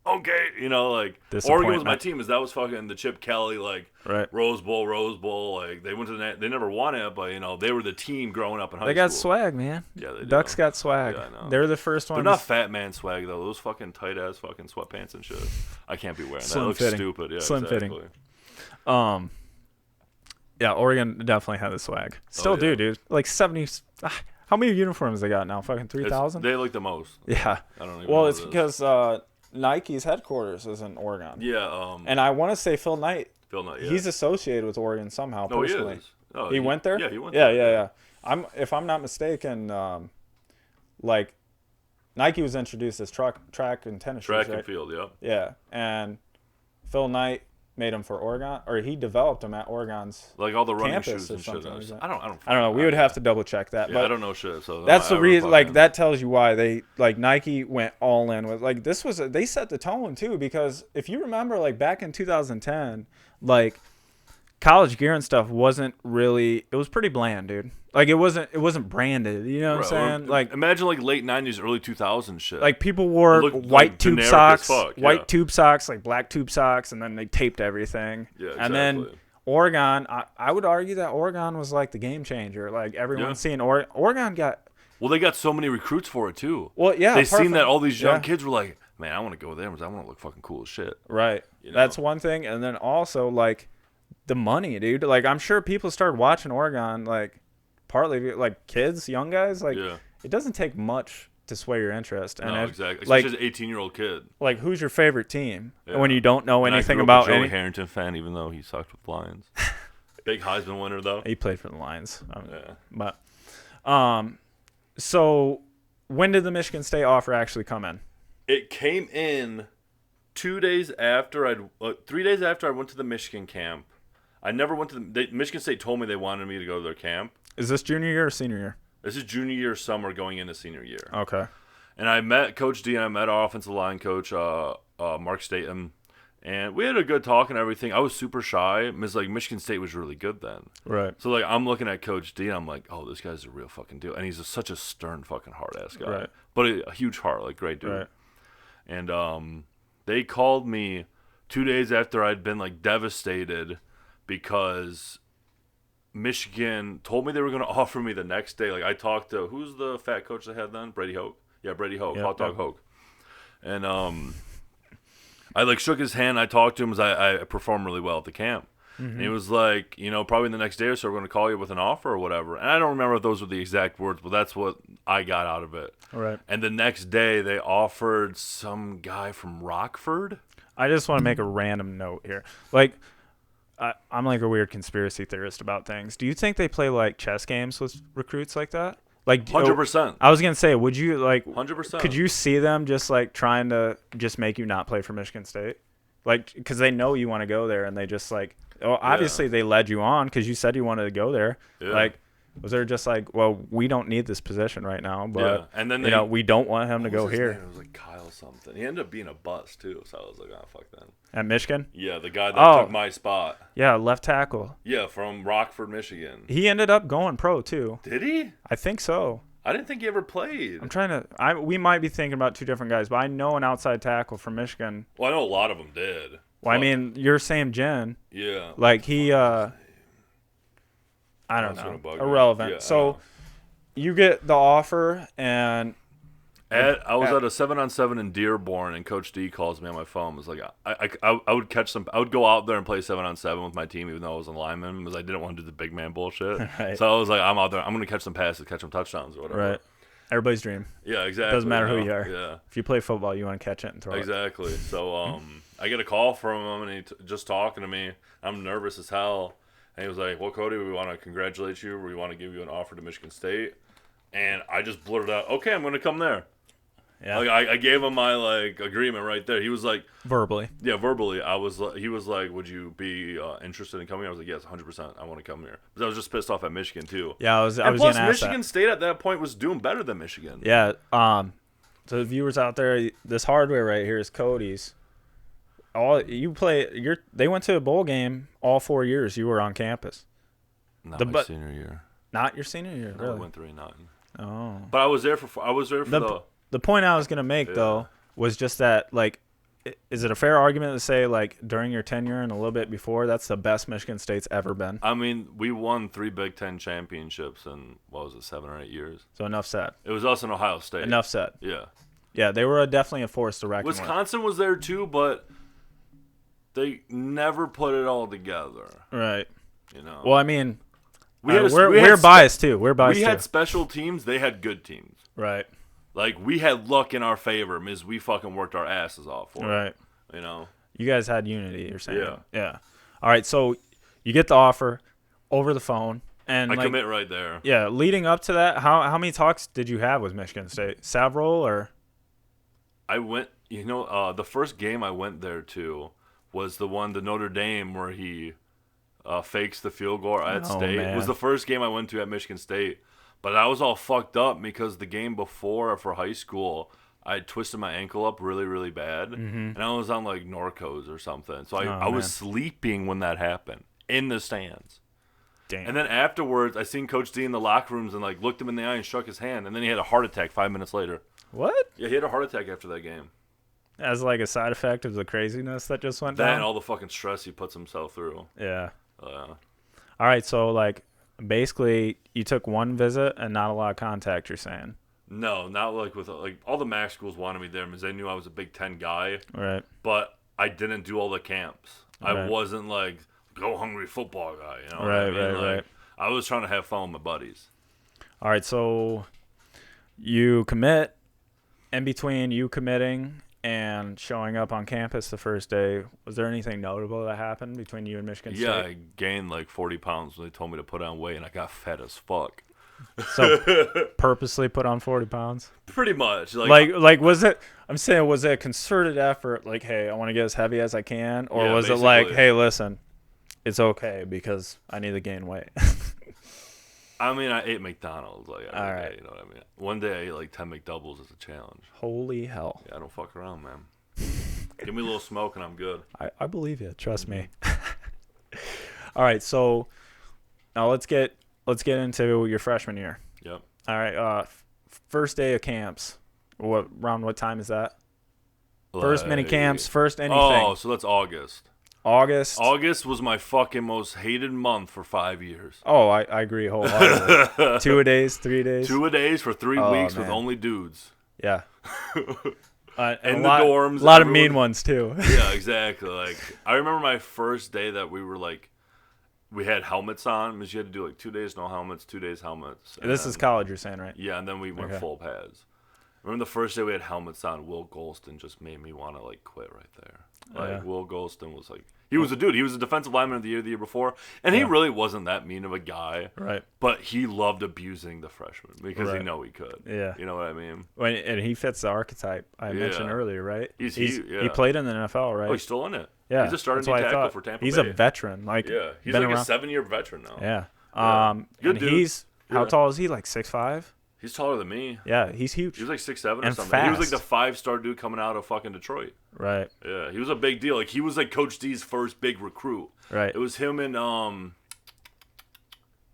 okay, like Oregon was my team. That was fucking the Chip Kelly, like Rose Bowl. Like they went to they never won it, but they were the team growing up in high school.
They got swag, man.
Yeah, they
Ducks got swag.
Yeah, I know.
They're the first ones.
They're not fat man swag though. Those fucking tight ass fucking sweatpants and shit. I can't be wearing that. It looks stupid. Yeah,
Slim
exactly.
fitting. Yeah, Oregon definitely had the swag. Still do, dude. Like 70. How many uniforms they got now? Fucking 3,000.
They like the most.
Yeah.
I don't even know
it's because Nike's headquarters is in Oregon.
Yeah.
And I want to say Phil Knight.
Yeah.
He's associated with Oregon somehow personally.
He is. Oh,
he went there?
Yeah, he went there.
Yeah. If I'm not mistaken, like Nike was introduced as track and tennis shoes,
Track
right?
and field, yeah.
Yeah. And Phil Knight made them for Oregon, or he developed them at Oregon's
like all the running shoes and shit. I don't know.
We would have to double check that.
Yeah,
but
I don't know shit. So
that's the reason. Like that tells you why they like Nike went all in with like this was they set the tone too, because if you remember like back in 2010, like college gear and stuff wasn't really. It was pretty bland, dude. Like it wasn't branded. You know what I'm saying? Like
imagine like late 90s, early 2000s shit.
Like people wore white tube socks, white tube socks, like black tube socks, and then they taped everything.
Yeah, exactly.
And then Oregon, I would argue that Oregon was like the game changer. Like everyone's seeing Oregon got.
Well, they got so many recruits for it too.
Well, yeah,
they seen that all these young kids were like, man, I want to go there because I want to look fucking cool as shit.
Right. You know? That's one thing, and then also like the money, dude. Like I'm sure people started watching Oregon, like partly like kids, young guys. Like it doesn't take much to sway your interest. And
exactly. Especially as an 18-year-old kid.
Like, who's your favorite team when you don't know anything about
any? Harrington fan, even though he sucked with Lions. Big Heisman winner though.
He played for the Lions. But so when did the Michigan State offer actually come in?
It came in 2 days after 3 days after I went to the Michigan camp. I never went to Michigan State told me they wanted me to go to their camp.
Is this junior year or senior year?
This is junior year summer going into senior year.
Okay.
And I met Coach D and I met our offensive line coach, Mark Statham. And we had a good talk and everything. I was super shy. Michigan State was really good then.
Right.
So, like, I'm looking at Coach D and I'm like, oh, this guy's a real fucking deal. And he's such a stern fucking hard-ass guy.
Right.
But a huge heart, like, great dude.
Right.
And they called me 2 days after I'd been, like, devastated because Michigan told me they were going to offer me the next day. Like, I talked to, who's the fat coach they had then? Brady Hoke. Yeah, Brady Hoke, Hot Dog Hoke. And I, like, shook his hand. I talked to him because I performed really well at the camp. Mm-hmm. And he was like, you know, probably the next day or so we're going to call you with an offer or whatever. And I don't remember if those were the exact words, but that's what I got out of it.
All right.
And the next day they offered some guy from Rockford.
I just want to make a random note here. Like, I'm like a weird conspiracy theorist about things. Do you think they play like chess games with recruits like that? Like
100%.
I was gonna say, would you like
100%?
Could you see them just like trying to just make you not play for Michigan State, like because they know you want to go there and they just like, well, obviously they led you on because you said you wanted to go there. Yeah. Like, was there just like, well, we don't need this position right now, but and then we don't want him to go here.
It was like Kyle something. He ended up being a bust too, so I was like, oh fuck that.
At Michigan?
Yeah, the guy that took my spot.
Yeah, left tackle.
Yeah, from Rockford, Michigan.
He ended up going pro too.
Did he?
I think so.
I didn't think he ever played.
I'm trying to. We might be thinking about two different guys, but I know an outside tackle from Michigan.
Well, I know a lot of them did.
Well, I mean, you're Sam Jen.
Yeah.
Like he. I don't know. Irrelevant. Yeah, so you get the offer, and
I was at a 7-on-7 in Dearborn, and Coach D calls me on my phone. It was like I would catch some. I would go out there and play 7-on-7 with my team, even though I was a lineman, because I didn't want to do the big man bullshit. Right. So I was like, I'm out there. I'm going to catch some passes, catch some touchdowns, or whatever.
Right. Everybody's dream.
Yeah, exactly.
Doesn't matter who you are.
Yeah.
If you play football, you want to catch it and throw it.
Exactly. So I get a call from him, and just talking to me. I'm nervous as hell. And he was like, well, Cody, we want to congratulate you. We want to give you an offer to Michigan State. And I just blurted out, okay, I'm going to come there. Yeah. Like I gave him my like agreement right there. He was like
verbally.
Yeah, verbally. He was like, would you be interested in coming? I was like, yes, 100%. I want to come here. Because I was just pissed off at Michigan too.
Yeah, I was
plus,
gonna ask
Michigan State at that point was doing better than Michigan.
Yeah. So the viewers out there, this hardware right here is Cody's. They went to a bowl game all 4 years. You were on campus.
Not my senior year.
Not your senior year.
No,
really?
I went 3-9.
Oh.
But I was there for
the point I was gonna make though was just that, like, is it a fair argument to say, like, during your tenure and a little bit before, that's the best Michigan State's ever been?
I mean, we won 3 Big Ten championships in, 7 or 8 years.
So enough said.
It was us in Ohio State.
Enough said.
Yeah.
Yeah, they were definitely a force to reckon with.
Wisconsin was there too, but they never put it all together.
Right.
You know.
Well, I mean,
we're
biased too. We're biased too.
We had special teams. They had good teams.
Right.
Like, we had luck in our favor because we fucking worked our asses off for it.
Right.
You know?
You guys had unity, you're saying.
Yeah.
Yeah. All right, so you get the offer over the phone. And
I commit right there.
Yeah, leading up to that, how many talks did you have with Michigan State? Several, or?
I went, the first game I went there to was the Notre Dame, where he fakes the field goal at State. Man. It was the first game I went to at Michigan State. But I was all fucked up because the game before for high school, I had twisted my ankle up really, really bad. Mm-hmm. And I was on, like, Norcos or something. So I was sleeping when that happened in the stands.
Damn.
And then afterwards, I seen Coach D in the locker rooms and, like, looked him in the eye and shook his hand. And then he had a heart attack 5 minutes later.
What?
Yeah, he had a heart attack after that game.
As, like, a side effect of the craziness that just went down?
And all the fucking stress he puts himself through.
Yeah. All right, so like basically you took one visit and not a lot of contact. You're saying?
No, not like with like all the MAC schools wanted me there because they knew I was a Big Ten guy.
Right.
But I didn't do all the camps. I
Right.
wasn't like go hungry football guy. You know what
Right,
I mean?
right,
Like,
right.
I was trying to have fun with my buddies.
All right, so you commit. In between you committing and showing up on campus the first day, was there anything notable that happened between you and Michigan
Yeah,
State?
I gained like 40 pounds when they told me to put on weight, and I got fat as fuck.
So purposely put on 40 pounds?
Pretty much.
Like was it, I'm saying, was it a concerted effort, like, hey, I want to get as heavy as I can? Or
Yeah,
was it like,
basically.
hey, listen, it's okay because I need to gain weight?
I mean, I ate McDonald's like every
All
day,
right.
you know what I mean? One day I ate like 10 McDoubles as a challenge.
Holy hell.
Yeah, I don't fuck around, man. Give me a little smoke and I'm good.
I believe you. Trust me. All right, so now let's get into your freshman year.
Yep.
All right, first day of camps. Around what time is that? First mini camps, first anything.
Oh, so that's August.
August.
August was my fucking most hated month for 5 years.
Oh, I agree wholeheartedly. 2 a days, 3 days.
2 a days for 3
Oh,
weeks with
man.
only dudes.
Yeah. And
In
a
the
lot,
dorms,
a lot of
everyone-
mean ones too.
Yeah, exactly. Like I remember my first day that we were like, we had helmets on because you had to do like 2 days no helmets, 2 days helmets.
This is college, you're saying, right?
Yeah, and then we went
Okay.
full pads. Remember the first day we had helmets on, Will Golston just made me want to like quit right there. Like
Yeah.
Will Golston was like, he was a dude. He was a defensive lineman of the year before, and he
Yeah.
really wasn't that mean of a guy.
Right.
But he loved abusing the freshmen because he
Right.
know he could.
Yeah.
You know what I mean?
And he fits the archetype I mentioned
Yeah.
earlier, right?
He
played in the NFL, right?
Oh, he's still in it.
Yeah,
He's a starting
that's what I
tackle
thought.
for Tampa
He's
Bay.
a veteran. Like,
Yeah, he's
been
like
around.
a 7-year veteran now.
Yeah.
Yeah. Good
And
dude.
he's how
Yeah.
tall is he? Like 6'5"?
He's taller than me.
Yeah, he's huge.
He was like 6'7" or
And
something. He was like
fast.
the 5-star dude coming out of fucking Detroit.
Right.
Yeah, he was a big deal. Like he was like Coach D's first big recruit.
Right.
It was him and what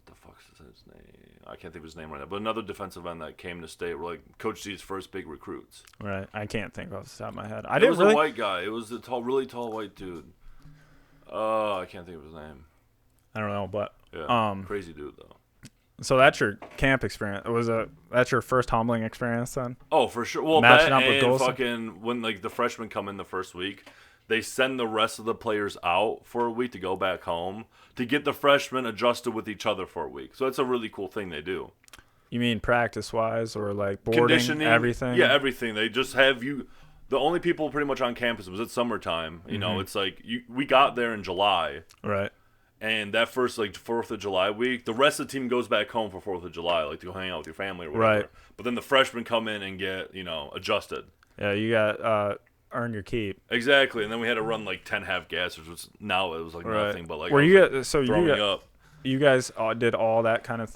the fuck's his name? I can't think of his name right now. But another defensive end that came to state were like Coach D's first big recruits.
Right. I can't think off the top of my head.
It
didn't
was
really.
a white guy. It was the tall, really tall white dude. I can't think of his name.
I don't know, but
Yeah, crazy dude though.
so that's your camp experience. That's your first humbling experience then?
Oh, for sure. Well,
Matching
that
up with
and
Golson?
fucking when like the freshmen come in the first week, they send the rest of the players out for a week to go back home to get the freshmen adjusted with each other for a week. So it's a really cool thing they do.
You mean practice wise or like boarding,
Conditioning,
everything?
Yeah, everything. They just have you. The only people pretty much on campus was at summertime. You know, it's like we got there in July.
Right.
And that first, like, 4th of July week, the rest of the team goes back home for 4th of July, like, to go hang out with your family or whatever.
Right.
But then the freshmen come in and get, adjusted.
Yeah, you got earn your keep.
Exactly. And then we had to run, like, 10 half gassers, which now it was, like,
Right.
nothing but, like,
Were
I was,
you
like,
guys, so
throwing up.
you guys did all that kind of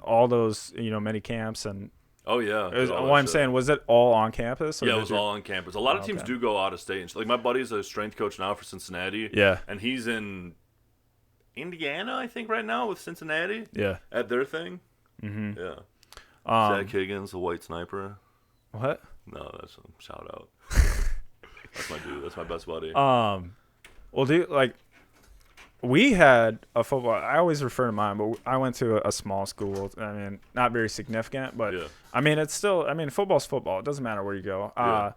all those mini camps and
Oh, yeah. did all that
what I'm
shit.
saying, was it all on campus? Or
Yeah, it
did
was
you-
all on campus. A lot of
Oh,
teams
okay.
do go out of state. And like, my buddy's a strength coach now for Cincinnati.
Yeah.
And he's in Indiana, I think, right now with Cincinnati
Yeah.
at their thing.
Mm-hmm.
Yeah.
Um,
Zach Higgins, the white sniper.
what?
No, that's a shout out. That's my dude. That's my best buddy.
Well, dude, like, we had a football. I always refer to mine, but I went to a small school. I mean, not very significant, but
Yeah.
I mean, it's still. I mean, football's football. It doesn't matter where you go.
Yeah.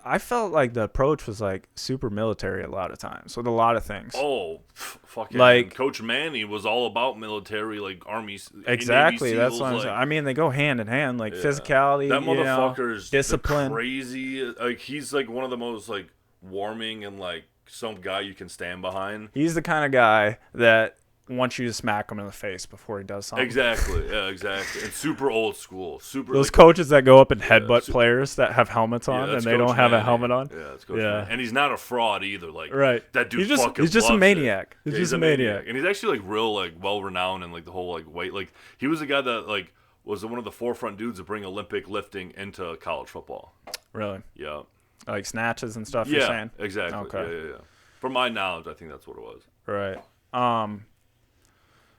I felt like the approach was like super military a lot of times with a lot of things.
Oh, fucking
Like-
Coach Manny was all about military, like Army.
Exactly.
Navy
That's
SEALs,
what I'm
like,
saying. I mean, they go hand in hand, like
yeah.
physicality.
That motherfucker's
discipline.
crazy. Like he's like one of the most like warming and like some guy you can stand behind.
He's the kind of guy that wants you to smack him in the face before he does something.
Exactly. Yeah, exactly. And super old school. Super.
Those
like,
coaches that go up and headbutt
su-
players that have helmets
yeah,
on and
that's
they
Coach
don't have a
Manny.
helmet on.
Yeah, that's Coach
Yeah.
Manny. And he's not a fraud either. Like
Right.
that dude
He's just
fucking
a
loves it.
maniac. He's
Yeah,
just a maniac.
And he's actually like real like well renowned and like the whole like weight. Like he was the guy that like was one of the forefront dudes to bring Olympic lifting into college football.
Really?
Yeah.
Like snatches and stuff, you're
Yeah,
saying?
exactly.
Okay.
Yeah. From my knowledge, I think that's what it was.
Right.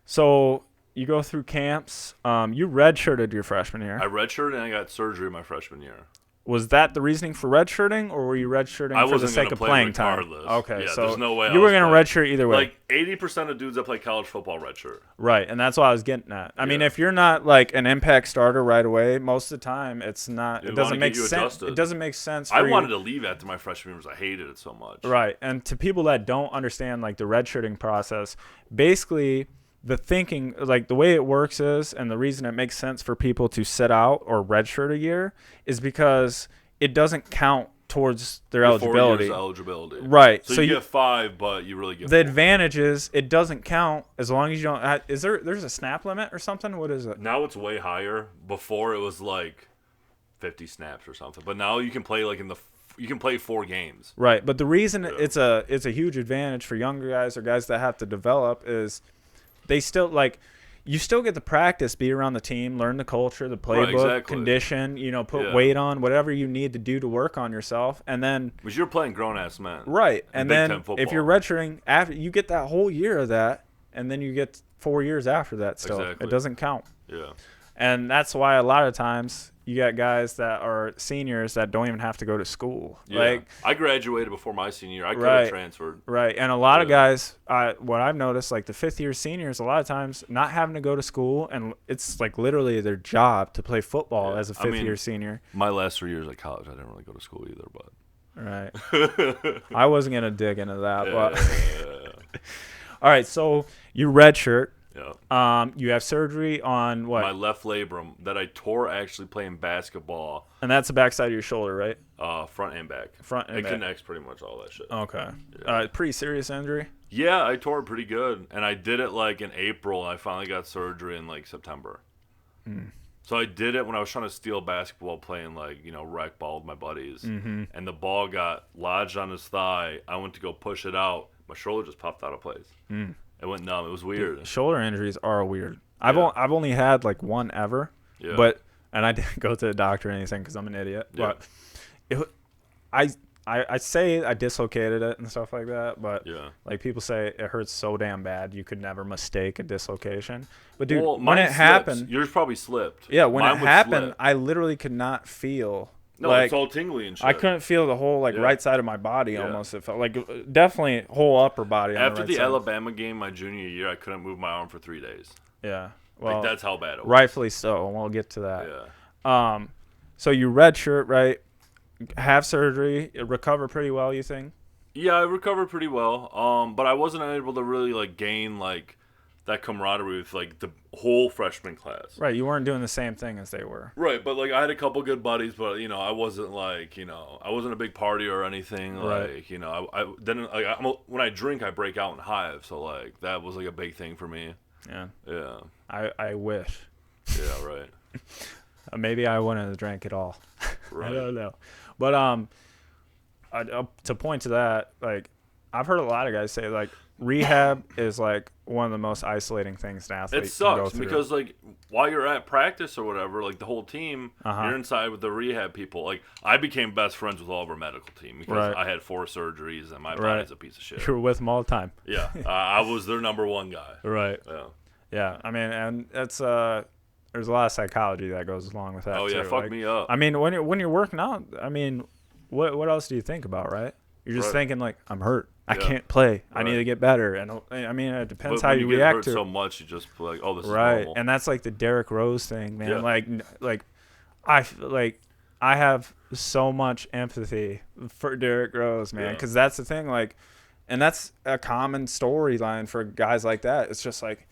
So you go through camps. You redshirted your freshman year.
I redshirted and I got surgery my freshman year.
Was that the reasoning for redshirting, or were you redshirting for the sake of playing time? Okay,
yeah,
so
there's no way
you were going to redshirt either way.
Like 80% of dudes that play college football redshirt.
Right, and that's what I was getting at. I mean, if you're not like an impact starter right away, most of the time it's not. It doesn't make sense. It doesn't make sense.
I wanted to leave after my freshman year because I hated it so much.
Right, and to people that don't understand like the redshirting process, basically the thinking, like the way it works is, and the reason it makes sense for people to sit out or redshirt a year is because it doesn't count towards their eligibility.
4 years eligibility.
Right.
So you get 5, but you really get
the
4.
advantage is it doesn't count as long as you don't. There's a snap limit or something? What is it?
Now it's way higher. Before it was like 50 snaps or something, but now you can play like you can play 4 games.
Right, but the reason it's a huge advantage for younger guys or guys that have to develop is they still like you still get the practice, be around the team, learn the culture, the playbook, condition, put weight on, whatever you need to do to work on yourself, and then
because you're playing grown ass men,
right? And then if you're redshirting, after you get that whole year of that, and then you get 4 years after that. Still, it doesn't count.
Yeah.
And that's why a lot of times you got guys that are seniors that don't even have to go to school.
Yeah.
Like
I graduated before my senior year. I could have transferred.
Right. And a lot of guys, what I've noticed, like the 5th-year seniors, a lot of times not having to go to school, and it's like literally their job to play football as a 5th-year senior.
My last 3 years at college, I didn't really go to school either, but.
Right. I wasn't going to dig into that. But all right, so you redshirt.
Yeah.
You have surgery on what?
My left labrum that I tore actually playing basketball.
And that's the backside of your shoulder, right?
Front and back.
Front and back.
It connects pretty much all that shit.
Okay.
Yeah.
Pretty serious injury?
Yeah, I tore it pretty good. And I did it like in April, and I finally got surgery in like September. So I did it when I was trying to steal basketball playing like, rec ball with my buddies.
Mm-hmm.
And the ball got lodged on his thigh. I went to go push it out. My shoulder just popped out of place. It went numb. It was weird.
Dude, shoulder injuries are weird. I've only had like one ever, and I didn't go to the doctor or anything because I'm an idiot.
Yeah.
But I say I dislocated it and stuff like that, but like people say it hurts so damn bad you could never mistake a dislocation. But dude, when it happened,
yours probably slipped.
Yeah, when it happened, I literally could not feel.
No,
like,
it's all tingly and shit.
I couldn't feel the whole right side of my body almost. It felt like definitely whole upper body.
After
the
Alabama game my junior year, I couldn't move my arm for 3 days.
Yeah. Well,
that's how bad it was.
Rightfully so, and we'll get to that.
Yeah.
So you redshirt, right? Have surgery, recover pretty well, you think?
Yeah, I recovered pretty well. But I wasn't able to really like gain like that camaraderie with like the whole freshman class.
Right, you weren't doing the same thing as they were.
Right, but like I had a couple good buddies, but I wasn't like I wasn't a big partier or anything. Like I didn't like when I drink, I break out in hives, so like that was like a big thing for me.
Yeah.
Yeah.
I wish.
Yeah. Right.
Maybe I wouldn't have drank at all.
Right.
I don't know, but to point to that, like I've heard a lot of guys say like rehab is like one of the most isolating things an athlete
it sucks
can go through.
because like while you're at practice or whatever, like the whole team, you're inside with the rehab people. Like I became best friends with all of our medical team because I had 4 surgeries and my body's a piece of shit.
You were with them all the time.
Yeah, I was their number 1 guy.
Right. Yeah. I mean, and that's there's a lot of psychology that goes along with that.
Oh yeah,
too.
fuck me up.
I mean, when you're working out, I mean, what else do you think about, right? You're just thinking like, I'm hurt. I can't play. I need to get better. And I mean, it depends how you react to it.
So much, you just feel like, oh, this is
right.
normal.
And that's like the Derrick Rose thing, man.
Yeah.
Like I have so much empathy for Derrick Rose, man, because that's the thing. Like, and that's a common storyline for guys like that. It's just like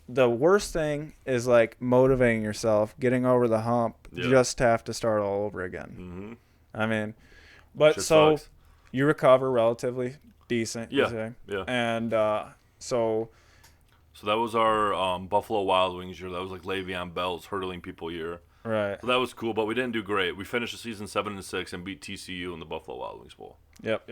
the worst thing is like motivating yourself, getting over the hump, just to have to start all over again.
Mm-hmm.
I mean, but
Shit
so
sucks.
You recover relatively decent.
Yeah.
And so
that was our Buffalo Wild Wings year. That was like Le'Veon Bell's hurtling people year.
Right.
So that was cool, but we didn't do great. We finished the season 7-6 and beat TCU in the Buffalo Wild Wings Bowl.
Yep.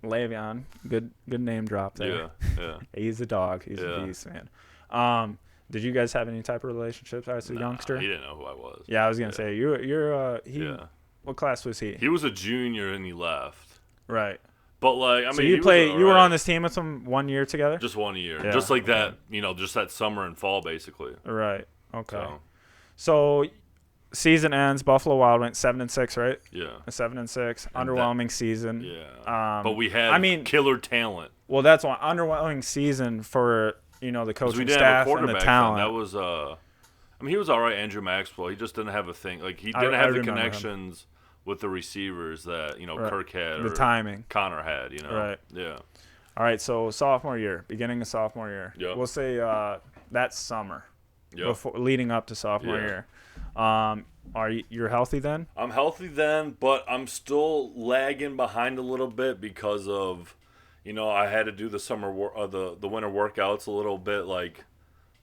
Le'Veon, good name drop there.
Yeah.
He's a dog. He's a beast, man. Did you guys have any type of relationships as a youngster?
He didn't know who I was.
Yeah, I was gonna say what class was he?
He was a junior and he left.
Right.
But like, I mean,
you were on this team with him 1 year together?
Just 1 year. Just like that, just that summer and fall basically.
Right. Okay. So season ends. Buffalo Wild went 7-6, right?
Yeah.
A 7-6, underwhelming season.
Yeah. But we had killer talent.
Well, that's one underwhelming season for the coaching
didn't
staff
have a
and the
quarterback
talent.
Then. That was he was all right, Andrew Maxwell. He just didn't have a thing. Like he didn't have the connections with the receivers that Kirk had,
the timing
Connor had.
Right.
Yeah.
All right. So sophomore year, beginning of sophomore year.
Yep.
We'll say that summer.
Yep.
Before leading up to sophomore year. You're healthy then?
I'm healthy then, but I'm still lagging behind a little bit because of, I had to do the the winter workouts a little bit like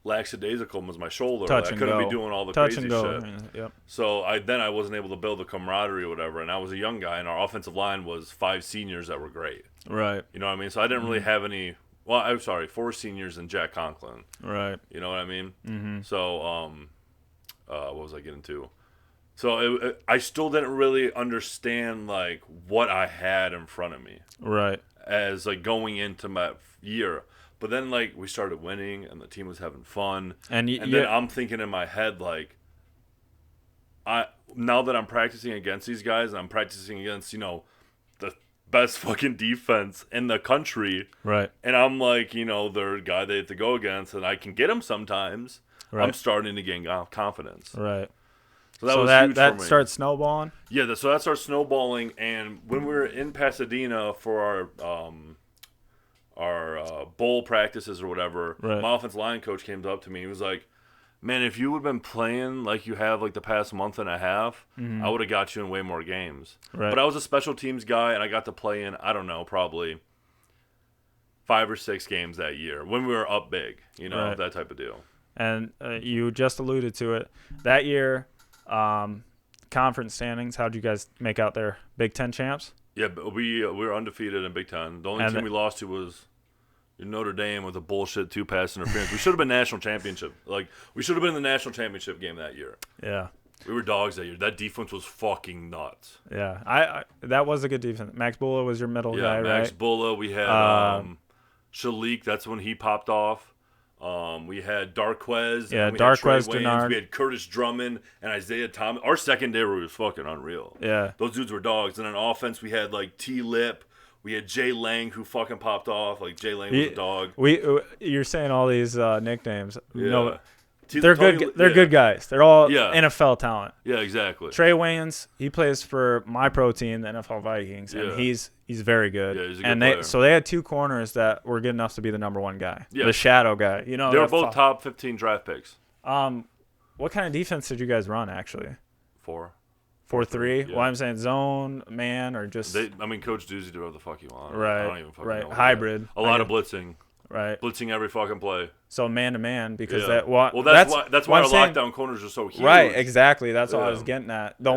lackadaisical was my shoulder. I couldn't be doing all the crazy shit.
Yep.
So I wasn't able to build the camaraderie or whatever, and I was a young guy, and our offensive line was 5 seniors that were great.
Right.
You know what I mean? So I didn't really have any. Well, I'm sorry, 4 seniors and Jack Conklin.
Right.
You know what I mean? Mm-hmm. So what was I getting to? So I still didn't really understand like what I had in front of me.
Right.
As like going into my year. But then like we started winning and the team was having fun. And then I'm thinking in my head like now that I'm practicing against these guys and I'm practicing against, the best fucking defense in the country.
Right.
And I'm like, the guy they have to go against and I can get him sometimes. Right. I'm starting to gain confidence.
Right.
So that was huge for me.
Starts snowballing?
Yeah, so that starts snowballing. And when we were in Pasadena for our bowl practices or whatever, my offensive line coach came up to me. He was like, man, if you would have been playing like you have like the past month and a half, I would have got you in way more games. Right. But I was a special teams guy, and I got to play in, I don't know, probably 5 or 6 games that year when we were up big, that type of deal.
And you just alluded to it. That year, conference standings, how'd you guys make out there? Big Ten champs?
Yeah, but we were undefeated in Big Ten. The only team we lost to was Notre Dame with a bullshit 2-pass interference. We should have been national championship. Like, we should have been in the national championship game that year.
Yeah.
We were dogs that year. That defense was fucking nuts.
Yeah. I that was a good defense. Max Bulla was your middle guy, right? Yeah, Max
Bulla. We had Shalik. That's when he popped off. We had Darquez.
Yeah, Darquez, Denard.
We had Curtis Drummond and Isaiah Thomas. Our secondary was fucking unreal.
Yeah.
Those dudes were dogs. And on offense, we had, like, T-Lip. We had Jay Lang, who fucking popped off. Like, Jay Lang was a dog.
You're saying all these nicknames.
Yeah.
No, they're good. They're good guys. They're all NFL talent.
Yeah, exactly.
Trey Wayans, he plays for my pro team, the NFL Vikings, and he's very good.
Yeah, he's a good player.
So they had 2 corners that were good enough to be the number 1 guy, the shadow guy. They
were both top 15 draft picks.
What kind of defense did you guys run actually?
4-3.
Yeah. Well, I'm saying zone, man, or just.
Coach Doozy did whatever the fuck he wanted.
Right.
I don't even fucking know.
Hybrid.
A lot of blitzing.
Right.
Blitzing every fucking play.
So man to man because
that's why our lockdown corners are so huge.
Right. Exactly. That's what I was getting at. The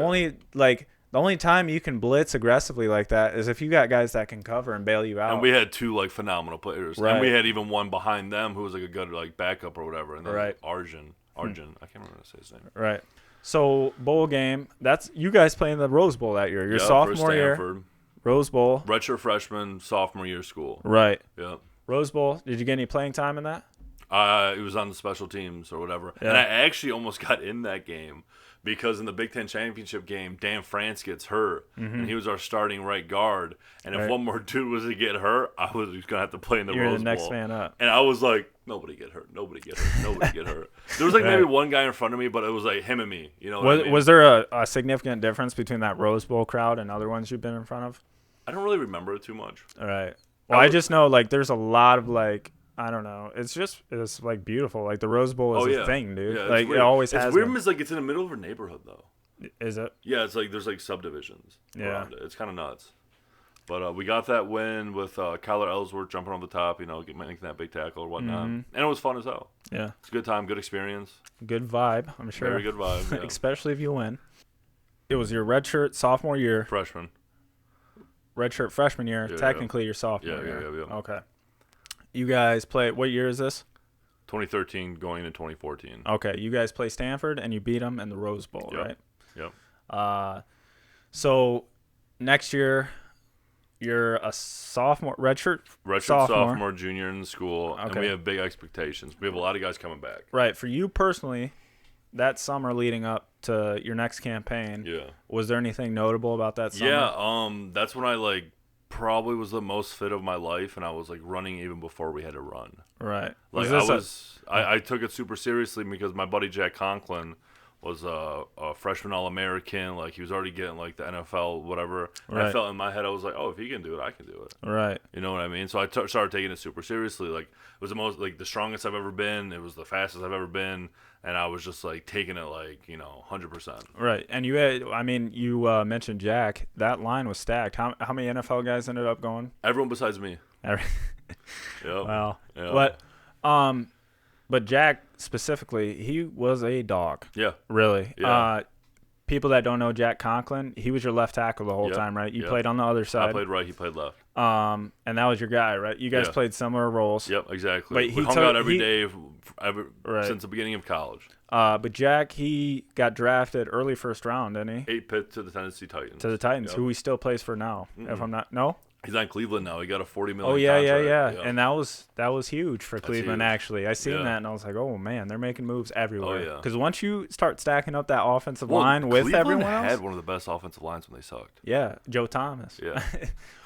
only time you can blitz aggressively like that is if you got guys that can cover and bail you out.
And we had 2 like phenomenal players. Right. And we had even one behind them who was like a good like backup or whatever. And then Arjun. I can't remember how to say his name.
Right. So bowl game. That's you guys playing the Rose Bowl that year. Your sophomore year. Rose Bowl.
Redshirt freshman, sophomore year school.
Right.
Yeah.
Rose Bowl. Did you get any playing time in that?
It was on the special teams or whatever. Yeah. And I actually almost got in that game because in the Big Ten championship game, Dan France gets hurt, and he was our starting right guard. And if one more dude was to get hurt, I was going to have to play in the Rose Bowl.
You're the next man up.
And I was like, nobody get hurt. Nobody get hurt. Nobody get hurt. There was like maybe one guy in front of me, but it was like him and me. You know what I mean?
Was there a significant difference between that Rose Bowl crowd and other ones you've been in front of?
I don't really remember it too much.
All right. Well, I just know like there's a lot of like I don't know. It's like beautiful. Like the Rose Bowl is a thing, dude.
Yeah,
like it always has.
It's weird because like it's in the middle of a neighborhood though.
Is it?
Yeah, it's like there's like subdivisions around it. It's kind of nuts. But we got that win with Kyler Ellsworth jumping on the top, making that big tackle or whatnot. And it was fun as hell.
Yeah.
It's a good time, good experience.
Good vibe, I'm sure.
Very good vibe, yeah.
Especially if you win. It was your redshirt sophomore year.
Freshman.
Redshirt freshman year.
Yeah,
technically your sophomore year.
Yeah.
Okay. You guys play, what year is this?
2013 going into 2014.
Okay. You guys play Stanford and you beat them in the Rose Bowl, right?
Yep.
So next year, you're a sophomore, redshirt
sophomore, junior in the school, and we have big expectations. We have a lot of guys coming back.
Right. For you personally, that summer leading up to your next campaign.
Yeah.
Was there anything notable about that summer?
Yeah. That's when I like probably was the most fit of my life, and I was like running even before we had to run.
Right.
Like I took it super seriously because my buddy Jack Conklin was a freshman All-American. Like, he was already getting like the NFL, whatever. And
Right.
I felt in my head, I was like, oh, if he can do it, I can do it.
Right.
You know what I mean? So I started taking it super seriously. Like, it was the strongest I've ever been. It was the fastest I've ever been. And I was just like taking it 100%.
Right. And you mentioned Jack. That line was stacked. How many NFL guys ended up going?
Everyone besides me. Yep.
Well,
Yep.
but Jack specifically, he was a dog.
Yeah.
Really.
Yeah.
People that don't know Jack Conklin, he was your left tackle the whole time, right? You played on the other side.
I played right, he played left.
And that was your guy, right? You guys played similar roles.
Yep, exactly.
But
we hung out every day since the beginning of college.
But Jack, he got drafted early first round, didn't he?
8 pick to the Tennessee Titans.
To the Titans,
Yep.
who he still plays for now. If I'm not, no?
He's on Cleveland now. He got a $40 million
Oh yeah,
contract.
yeah. And that was huge for Cleveland.
huge.
Actually, I seen that and I was like, oh man, they're making moves everywhere.
Oh, yeah.
Because once you start stacking up that offensive line with
Cleveland
everyone else,
had one of the best offensive lines when they sucked.
yeah, Joe Thomas.
Yeah,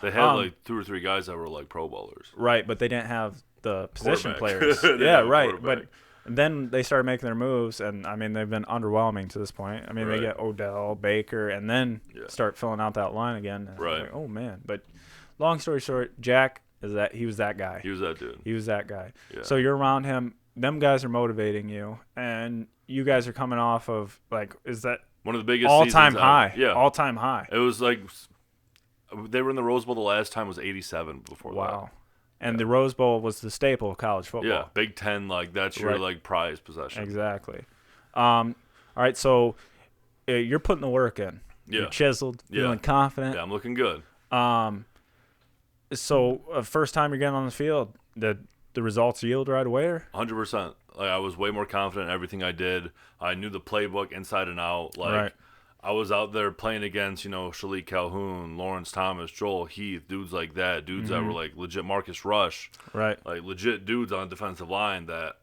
they had like 2 or 3 guys that were like Pro Bowlers.
Right, but they didn't have the position
Quarterback.
players. Yeah, right. But then they started making their moves, and I mean they've been underwhelming to this point. I mean they get Odell, Baker, and then start filling out that line again. And
Right.
like, oh man. But long story short, Jack he was that guy.
He was that dude.
He was that guy.
Yeah.
So you're around him. Them guys are motivating you, and you guys are coming off of is that
one of the biggest
all-time
seasons
high?
Yeah,
all-time high.
It was like they were in the Rose Bowl the last time was '87 before that.
Wow. And the Rose Bowl was the staple of college football.
Yeah, Big Ten, like that's your like prized possession.
Exactly. All right, so you're putting the work in.
Yeah.
You're chiseled, feeling confident.
Yeah, I'm looking good.
So first time you're getting on the field, the results yield right away? Or?
100%. Like, I was way more confident in everything I did. I knew the playbook inside and out. Like, I was out there playing against, Shalik Calhoun, Lawrence Thomas, Joel Heath, dudes like that, dudes that were like legit Marcus Rush,
right?
Like legit dudes on the defensive line that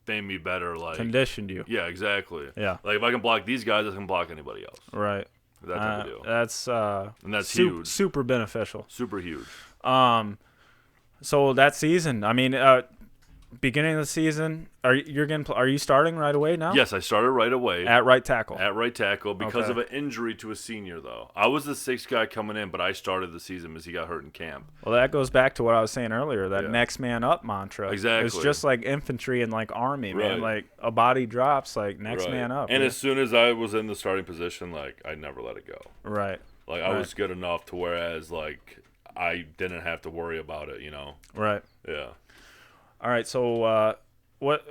made me better. Like,
conditioned you.
Yeah, exactly.
Yeah.
Like, if I can block these guys, I can block anybody else.
Right.
That type of deal.
That's
huge.
Super beneficial.
Super huge.
So that season, I mean, beginning of the season, are you starting right away now?
Yes, I started right away.
At right tackle.
At right tackle because of an injury to a senior, though. I was the 6th guy coming in, but I started the season because he got hurt in camp.
Well, that goes back to what I was saying earlier, that next man up mantra.
Exactly.
It's just like infantry and like army, man. Like a body drops, like next man up.
And as soon as I was in the starting position, like I never let it go.
Right.
Like I was good enough to whereas like I didn't have to worry about it,
Right.
Yeah.
All right, so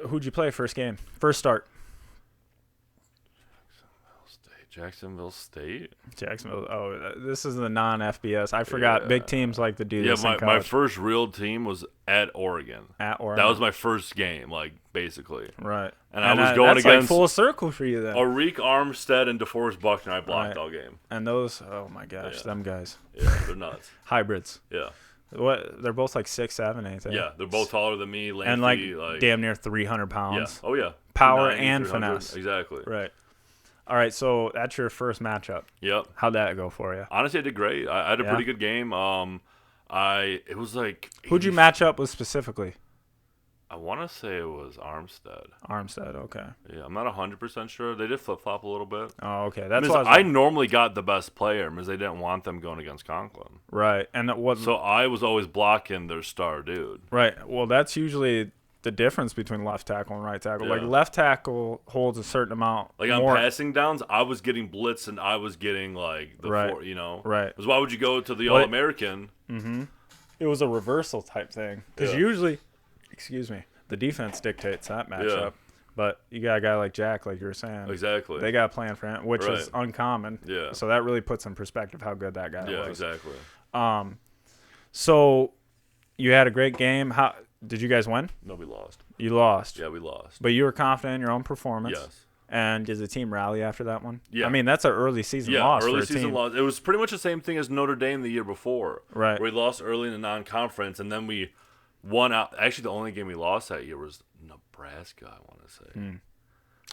who'd you play first game? First start.
Jacksonville State.
Oh, this is the non-FBS. I forgot big teams like to do this.
Yeah, my first real team was at Oregon.
At Oregon.
That was my first game, like basically.
Right.
And I was going
that's
against
like full circle for you then.
Arik Armstead and DeForest Buckner. I blocked all game.
And those, oh my gosh, them guys.
Yeah, they're nuts.
Hybrids.
Yeah.
What? They're both like 6'7", ain't they?
Yeah, they're both taller than me, lanky,
and like damn near 300 pounds.
Yeah. Oh yeah.
Power and finesse.
Exactly.
Right. All right, so that's your first matchup.
Yep.
How'd that go for you?
Honestly, I did great. I had a pretty good game. It was like.
Who'd you match up with specifically?
I want to say it was Armstead.
Armstead, okay.
Yeah, I'm not 100% sure. They did flip-flop a little bit.
Oh, okay. That's
why I normally got the best player because they didn't want them going against Conklin.
Right. And
so I was always blocking their star dude.
Right. Well, that's usually the difference between left tackle and right tackle.
Yeah.
Like left tackle holds a certain amount.
Like on passing downs, I was getting blitz and I was getting like the four,
Right.
Because why would you go to the All-American?
Mm-hmm. It was a reversal type thing. Because usually, the defense dictates that matchup. Yeah. But you got a guy like Jack, like you were saying.
Exactly.
They got a plan for him, which is uncommon.
Yeah.
So that really puts in perspective how good that guy was.
Yeah, exactly.
So you had a great game. How did you guys win?
No, we lost.
You lost.
Yeah, we lost.
But you were confident in your own performance.
Yes.
And did the team rally after that one?
Yeah.
I mean, that's an early season loss.
Early
for a
season
team.
loss. It was pretty much the same thing as Notre Dame the year before.
Right.
Where we lost early in the non-conference, and then we won out. Actually, the only game we lost that year was Nebraska, I want to say.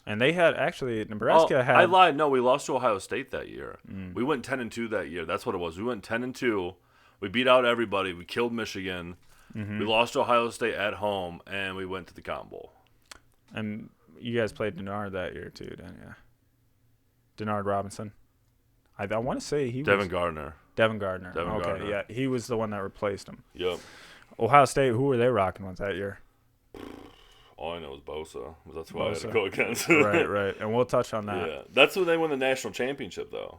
And they had actually Nebraska had.
I lied. No, we lost to Ohio State that year. We went 10-2 that year. That's what it was. We went 10-2. We beat out everybody. We killed Michigan. We lost to Ohio State at home, and we went to the Cotton Bowl.
And you guys played Denard that year too, didn't you? Denard Robinson. I want to say he
Devin
was
Gardner.
Devin Gardner.
Devin Gardner.
Yeah, he was the one that replaced him.
Yep.
Ohio State. Who were they rocking with that year?
All I know is Bosa. That's who I had to go against.
right. And we'll touch on that.
Yeah, that's when they won the national championship, though.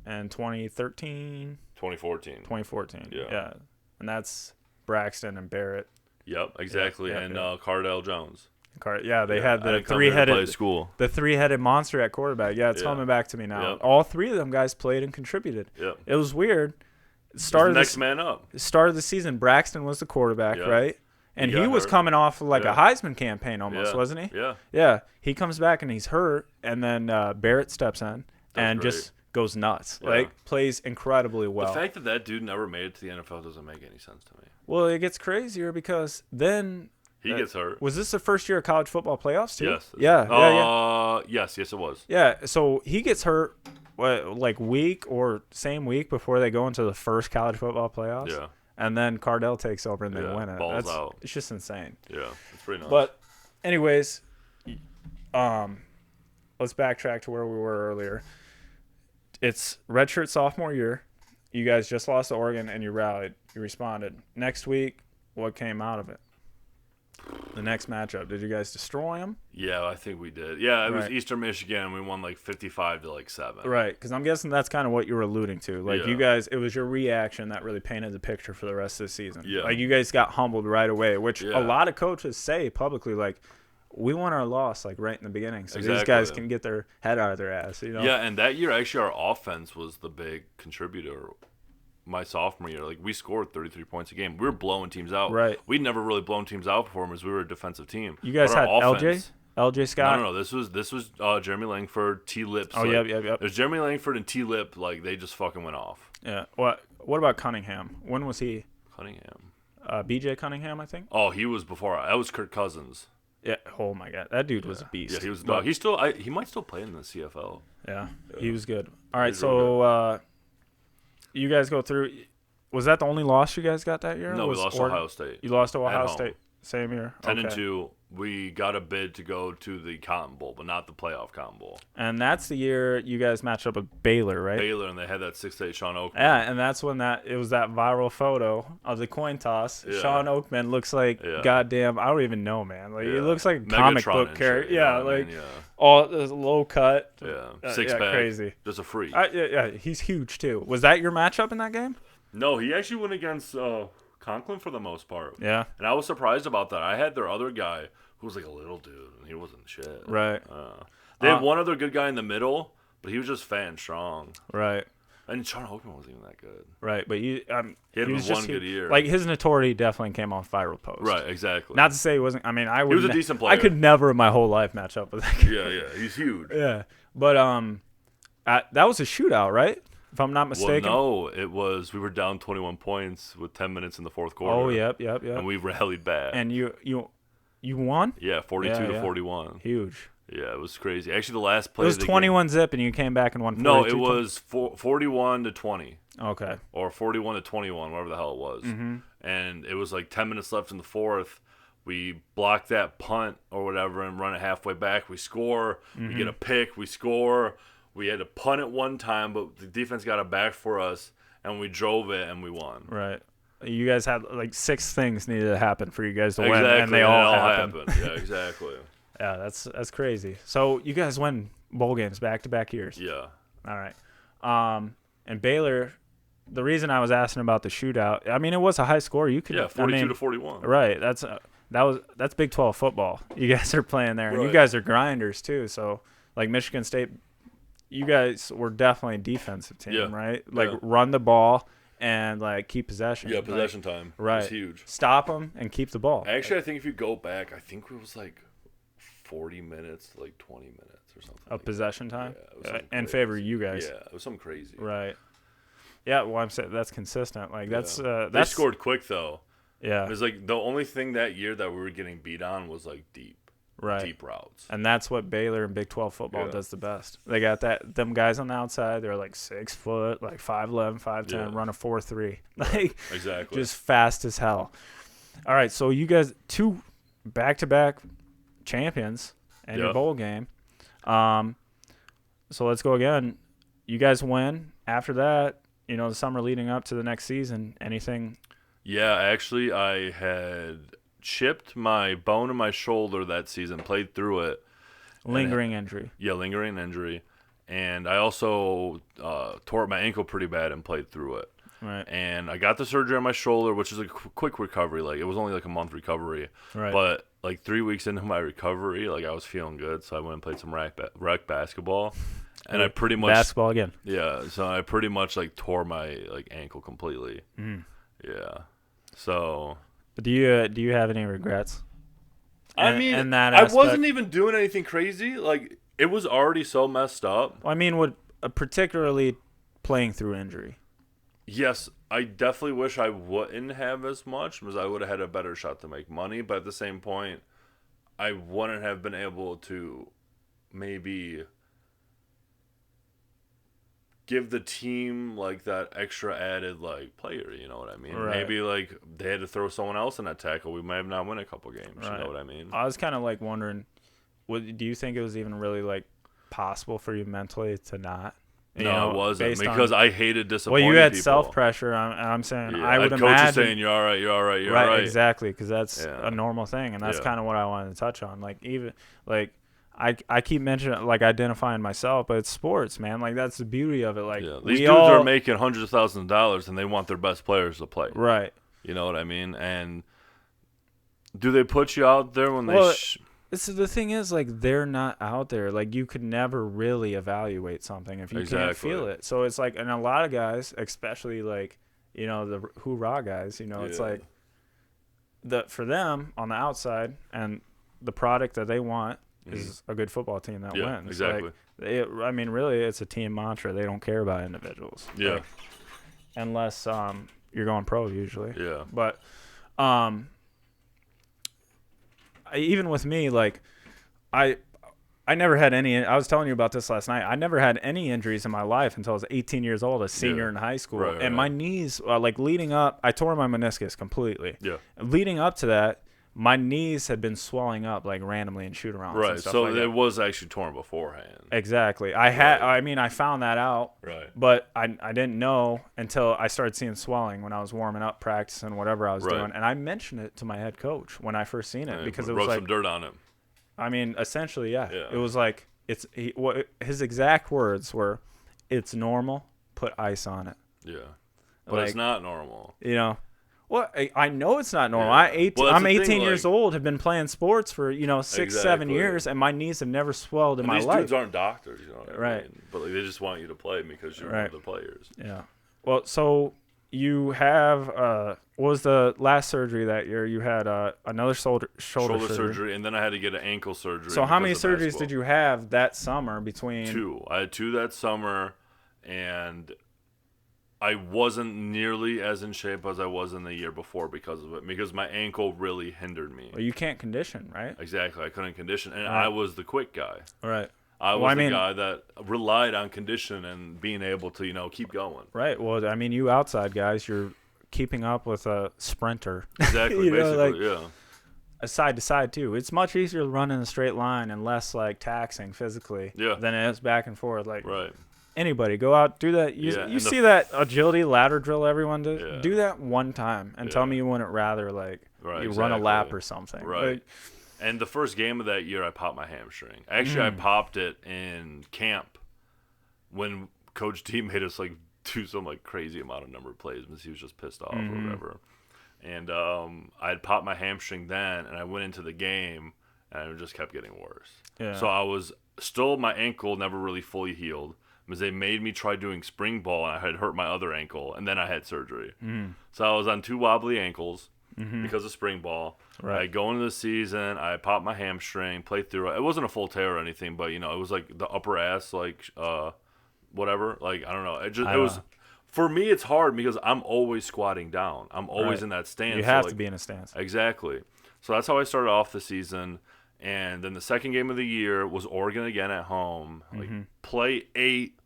And 2013.
2014.
Yeah. And that's Braxton and Barrett.
Yep, exactly.
Yep,
and
yep.
Cardell Jones.
They had the three-headed monster at quarterback. Yeah, it's coming back to me now.
Yep.
All three of them guys played and contributed.
Yep.
It was weird.
Next man up.
Start of the season, Braxton was the quarterback, right? And he was coming off like a Heisman campaign almost, wasn't he?
Yeah.
Yeah. He comes back and he's hurt, and then Barrett steps in and
great.
Just goes nuts.
Yeah.
Like, plays incredibly well.
The fact that dude never made it to the NFL doesn't make any sense to me.
Well, it gets crazier because then
he gets hurt.
Was this the first year of college football playoffs too?
Yes.
Yeah.
Yes, it was.
Yeah, so he gets hurt like week or same week before they go into the first college football playoffs.
Yeah.
And then Cardell takes over and they win it.
Balls out.
It's just insane.
Yeah, it's pretty nice.
But anyways, let's backtrack to where we were earlier. It's redshirt sophomore year. You guys just lost to Oregon and you rallied. You responded. Next week, what came out of it? The next matchup. Did you guys destroy them?
Yeah, I think we did. Yeah, it was Eastern Michigan. We won like 55-7.
Right, because I'm guessing that's kind of what you were alluding to. Like you guys, it was your reaction that really painted the picture for the rest of the season.
Yeah.
Like you guys got humbled right away, which a lot of coaches say publicly, like, we won our loss like right in the beginning, so these guys can get their head out of their ass. You know?
Yeah, and that year actually our offense was the big contributor. My sophomore year, like we scored 33 points a game. We were blowing teams out.
Right.
We'd never really blown teams out before because we were a defensive team.
You guys had LJ Scott?
No. This was Jeremy Langford, T. Lips.
Oh,
like,
yep.
There's Jeremy Langford and T. Lip. Like they just fucking went off.
Yeah. What about Cunningham? When was he?
Cunningham.
BJ Cunningham, I think.
Oh, he was before. That was Kirk Cousins.
Yeah. Oh my God, that dude was a beast.
Yeah, he was. He might still play in the CFL.
Yeah, he was good. All right, so you guys go through. Was that the only loss you guys got that year?
No, we lost to Ohio State.
You lost to Ohio State same year.
10-2. We got a bid to go to the Cotton Bowl, but not the playoff Cotton Bowl.
And that's the year you guys matched up with Baylor, right?
Baylor, and they had that 6'8" Sean Oakman.
Yeah, and that's when it was that viral photo of the coin toss. Yeah. Sean Oakman looks like goddamn. I don't even know, man. Like he looks like a comic book character. Yeah, all the low cut.
Yeah, six pack.
Crazy.
Just a freak.
Yeah, he's huge too. Was that your matchup in that game?
No, he actually went against Conklin for the most part.
Yeah.
And I was surprised about that. I had their other guy who was like a little dude, and he wasn't shit.
Right.
They had one other good guy in the middle, but he was just fan strong.
Right.
And Sean Oakman wasn't even that good.
Right, but he
had one good year.
Like his notoriety definitely came off viral posts.
Right, exactly.
Not to say he wasn't. I mean, he
was a decent player.
I could never in my whole life match up with that guy.
Yeah, he's huge.
Yeah, but that was a shootout, right? If I'm not mistaken.
Well, no, it was. We were down 21 points with 10 minutes in the fourth quarter.
Oh, yep.
And we rallied back.
And you won?
Yeah, 42-41.
Huge.
Yeah, it was crazy. Actually, the last play
it was 21-zip, and you came back and won 42.
No, it was 41-20.
Okay.
Or 41-21, whatever the hell it was.
Mm-hmm.
And it was like 10 minutes left in the fourth. We block that punt or whatever and run it halfway back. We score. We get a pick. We score. We had to punt it one time, but the defense got it back for us, and we drove it, and we won.
Right. You guys had like 6 things needed to happen for you guys to win,
and
they all happened.
Yeah, exactly.
Yeah, that's crazy. So you guys win bowl games back-to-back years.
Yeah.
All right. And Baylor, the reason I was asking about the shootout, I mean, it was a high score. You could
42-41.
Right. That's Big 12 football. You guys are playing there, and you guys are grinders too. So like Michigan State. You guys were definitely a defensive team, right? Like run the ball and like keep possession.
Yeah, possession time.
Right.
It's huge.
Stop them and keep the ball.
Actually, I think if you go back, I think it was like 40 minutes, like 20 minutes or something.
Of possession time?
Yeah,
in favor of you guys.
Yeah, it was something crazy.
Right. Yeah, well, I'm saying that's consistent. Like that's
they scored quick though.
Yeah.
It was like the only thing that year that we were getting beat on was like deep. deep routes.
And that's what Baylor and Big 12 football does the best. They got them guys on the outside. They're like 6 foot, like 5'11", 5'10", run a 4.3, like
exactly,
just fast as hell. All right, so you guys 2 back-to-back champions and your bowl game. So let's go again. You guys win. After that, the summer leading up to the next season, anything?
Yeah, actually, I had chipped my bone in my shoulder that season, played through it.
Lingering injury.
Yeah, lingering injury. And I also tore up my ankle pretty bad and played through it.
Right.
And I got the surgery on my shoulder, which is a quick recovery. Like, it was only like a month recovery.
Right.
But like 3 weeks into my recovery, like I was feeling good, so I went and played some rec basketball. And I pretty much
basketball again.
Yeah, so I pretty much like tore my like ankle completely. Yeah. So
do you have any regrets?
I wasn't even doing anything crazy. Like, it was already so messed up.
Well, I mean, particularly playing through injury.
Yes, I definitely wish I wouldn't have as much, because I would have had a better shot to make money. But at the same point, I wouldn't have been able to maybe give the team like that extra added like player, you know what I mean?
Right.
Maybe like they had to throw someone else in that tackle. We might have not won a couple games.
Right.
You know what I mean?
I was kind of like wondering, do you think it was even really like possible for you mentally to not?
No, it wasn't, because I hated disappointing
people. Well, you had
people.
Self-pressure. I'm saying,
yeah,
I would
coach
imagine.
Coach is saying, you're all right, you're all right, you're all right.
Exactly, because that's a normal thing, and that's kind of what I wanted to touch on. Like, even, like, I keep mentioning, like, identifying myself, but it's sports, man. Like, that's the beauty of it. Like,
these dudes are making hundreds of thousands of dollars, and they want their best players to play.
Right.
You know what I mean? And do they put you out there when
the thing is, like, they're not out there. Like, you could never really evaluate something if you can't feel it. So it's like, and a lot of guys, especially like, the hoorah guys, it's like for them on the outside, and the product that they want is a good football team that wins.
Exactly.
Like, really, it's a team mantra. They don't care about individuals.
Yeah.
Like, unless you're going pro usually.
Yeah.
But even with me, like, I never had any. I was telling you about this last night. I never had any injuries in my life until I was 18 years old, a senior in high school.
Right,
and my knees, like, leading up, I tore my meniscus completely.
Yeah.
Leading up to that, my knees had been swelling up, like, randomly in shoot-arounds.
Right,
and stuff
so
like
it
that.
was actually torn beforehand.
Exactly. I found that out.
Right.
But I didn't know until I started seeing swelling when I was warming up, practicing, whatever I was doing. And I mentioned it to my head coach when I first seen it, because it was
like,
like,
some dirt on it.
I mean, essentially, yeah. It was like, his exact words were, "It's normal. Put ice on it."
Yeah. But it's not normal.
Well, I know it's not normal.
Yeah.
I'm 18 years old, have been playing sports for 6-7 years, and my knees have never swelled in my life.
These dudes aren't doctors,
right?
I mean? But like, they just want you to play because you're one of the players.
Yeah. Well, so you have what was the last surgery that year? You had another shoulder surgery,
and then I had to get an ankle surgery.
So how many surgeries did you have that summer between?
2. I had 2 that summer, and I wasn't nearly as in shape as I was in the year before because of it, because my ankle really hindered me.
Well, you can't condition, right?
Exactly. I couldn't condition, and I was the quick guy.
Right.
I was the guy that relied on condition and being able to, keep going.
Right. Well, I mean, you outside guys, you're keeping up with a sprinter.
Exactly. Basically, yeah.
Side to side too. It's much easier to run in a straight line and less like taxing physically than it is back and forth. Like,
right.
Anybody go out, do that. You see that agility ladder drill everyone does? Yeah. Do that one time and tell me you wouldn't rather run a lap or something.
Right.
Like,
and the first game of that year, I popped my hamstring. Actually, I popped it in camp when Coach D made us do some crazy amount of number of plays because he was just pissed off or whatever. And I had popped my hamstring then, and I went into the game, and it just kept getting worse.
Yeah.
So I was still, my ankle never really fully healed because they made me try doing spring ball, and I had hurt my other ankle, and then I had surgery. So I was on 2 wobbly ankles because of spring ball.
Right.
I go into the season, I popped my hamstring, played through it. It wasn't a full tear or anything, but it was the upper ass, whatever. I don't know. It was. For me, it's hard because I'm always squatting down. I'm always in that stance.
You have to be in a stance.
Exactly. So that's how I started off the season, And then the second game of the year was Oregon again at home. Like play 8,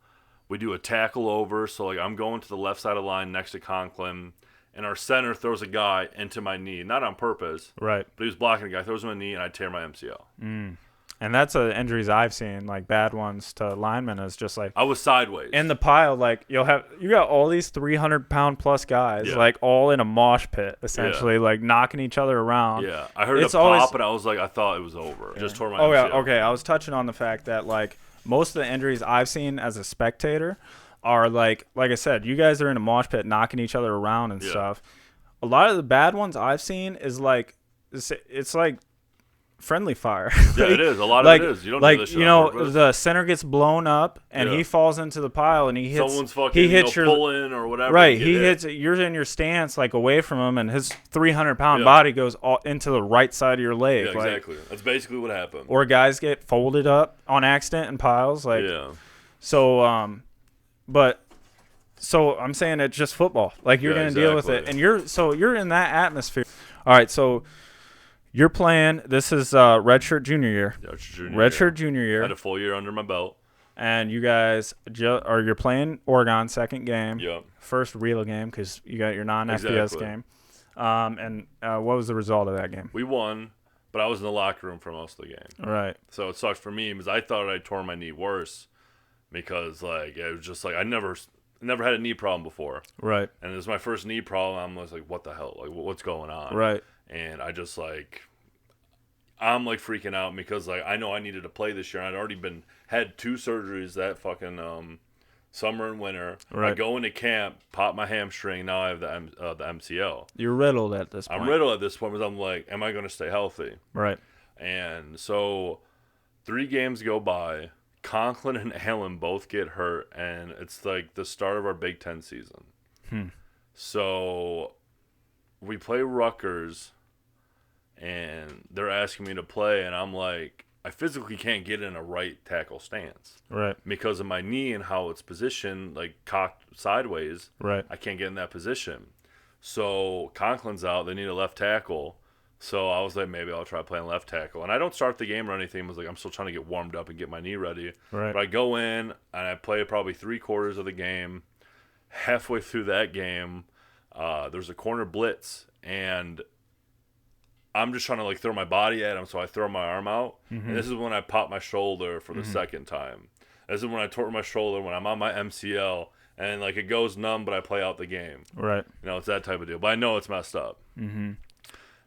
we do a tackle over. So like I'm going to the left side of the line next to Conklin, and our center throws a guy into my knee, not on purpose.
Right.
But he was blocking a guy, throws him a knee, and I tear my MCL.
And that's injuries I've seen, like bad ones to linemen, is just like
I was sideways
in the pile. Like you got all these 300-pound plus guys, like all in a mosh pit, essentially, like knocking each other around.
Yeah, I heard a pop, and I was like, I thought it was over. Just tore my MCL.
Yeah, okay. I was touching on the fact that like most of the injuries I've seen as a spectator are like I said, you guys are in a mosh pit knocking each other around and stuff. A lot of the bad ones I've seen is like it's like friendly fire.
Yeah, it is. A lot of it is. You don't do this shit on purpose.
The center gets blown up and he falls into the pile and he hits.
Someone's fucking pulling or whatever.
Right, he hits. You're in your stance like away from him, and his 300-pound body goes all into the right side of your leg.
Yeah, exactly. That's basically what happened.
Or guys get folded up on accident in piles. Like, so, so I'm saying it's just football. Like you're gonna deal with it, and you're in that atmosphere. All right, so. You're playing. This is redshirt junior year. Redshirt junior year.
Had a full year under my belt.
And you guys you're playing Oregon second game.
Yep.
First real game because you got your non-FBS game. And what was the result of that game?
We won, but I was in the locker room for most of the game.
Right.
So it sucked for me because I thought I tore my knee worse because like it was just like I never had a knee problem before.
Right.
And it was my first knee problem. I was like, what the hell? Like what's going on?
Right.
And I just I'm like freaking out because like I know I needed to play this year. I'd already had 2 surgeries that fucking summer and winter. Right. I go into camp, pop my hamstring. Now I have the MCL.
You're riddled at this point.
I'm riddled at this point because I'm like, am I going to stay healthy?
Right.
And so 3 games go by. Conklin and Allen both get hurt, and it's like the start of our Big Ten season. So we play Rutgers, and they're asking me to play, and I'm like, I physically can't get in a right tackle stance.
Right.
Because of my knee and how it's positioned, like cocked sideways.
Right.
I can't get in that position. So Conklin's out. They need a left tackle. So I was like, maybe I'll try playing left tackle. And I don't start the game or anything. I was like, I'm still trying to get warmed up and get my knee ready.
Right.
But I go in, and I play probably 3/4 of the game. Halfway through that game, there's a corner blitz, and I'm just trying to like throw my body at him, so I throw my arm out. And this is when I pop my shoulder for the second time. This is when I tore my shoulder when I'm on my MCL, and like it goes numb, but I play out the game.
Right.
You know, it's that type of deal. But I know it's messed up.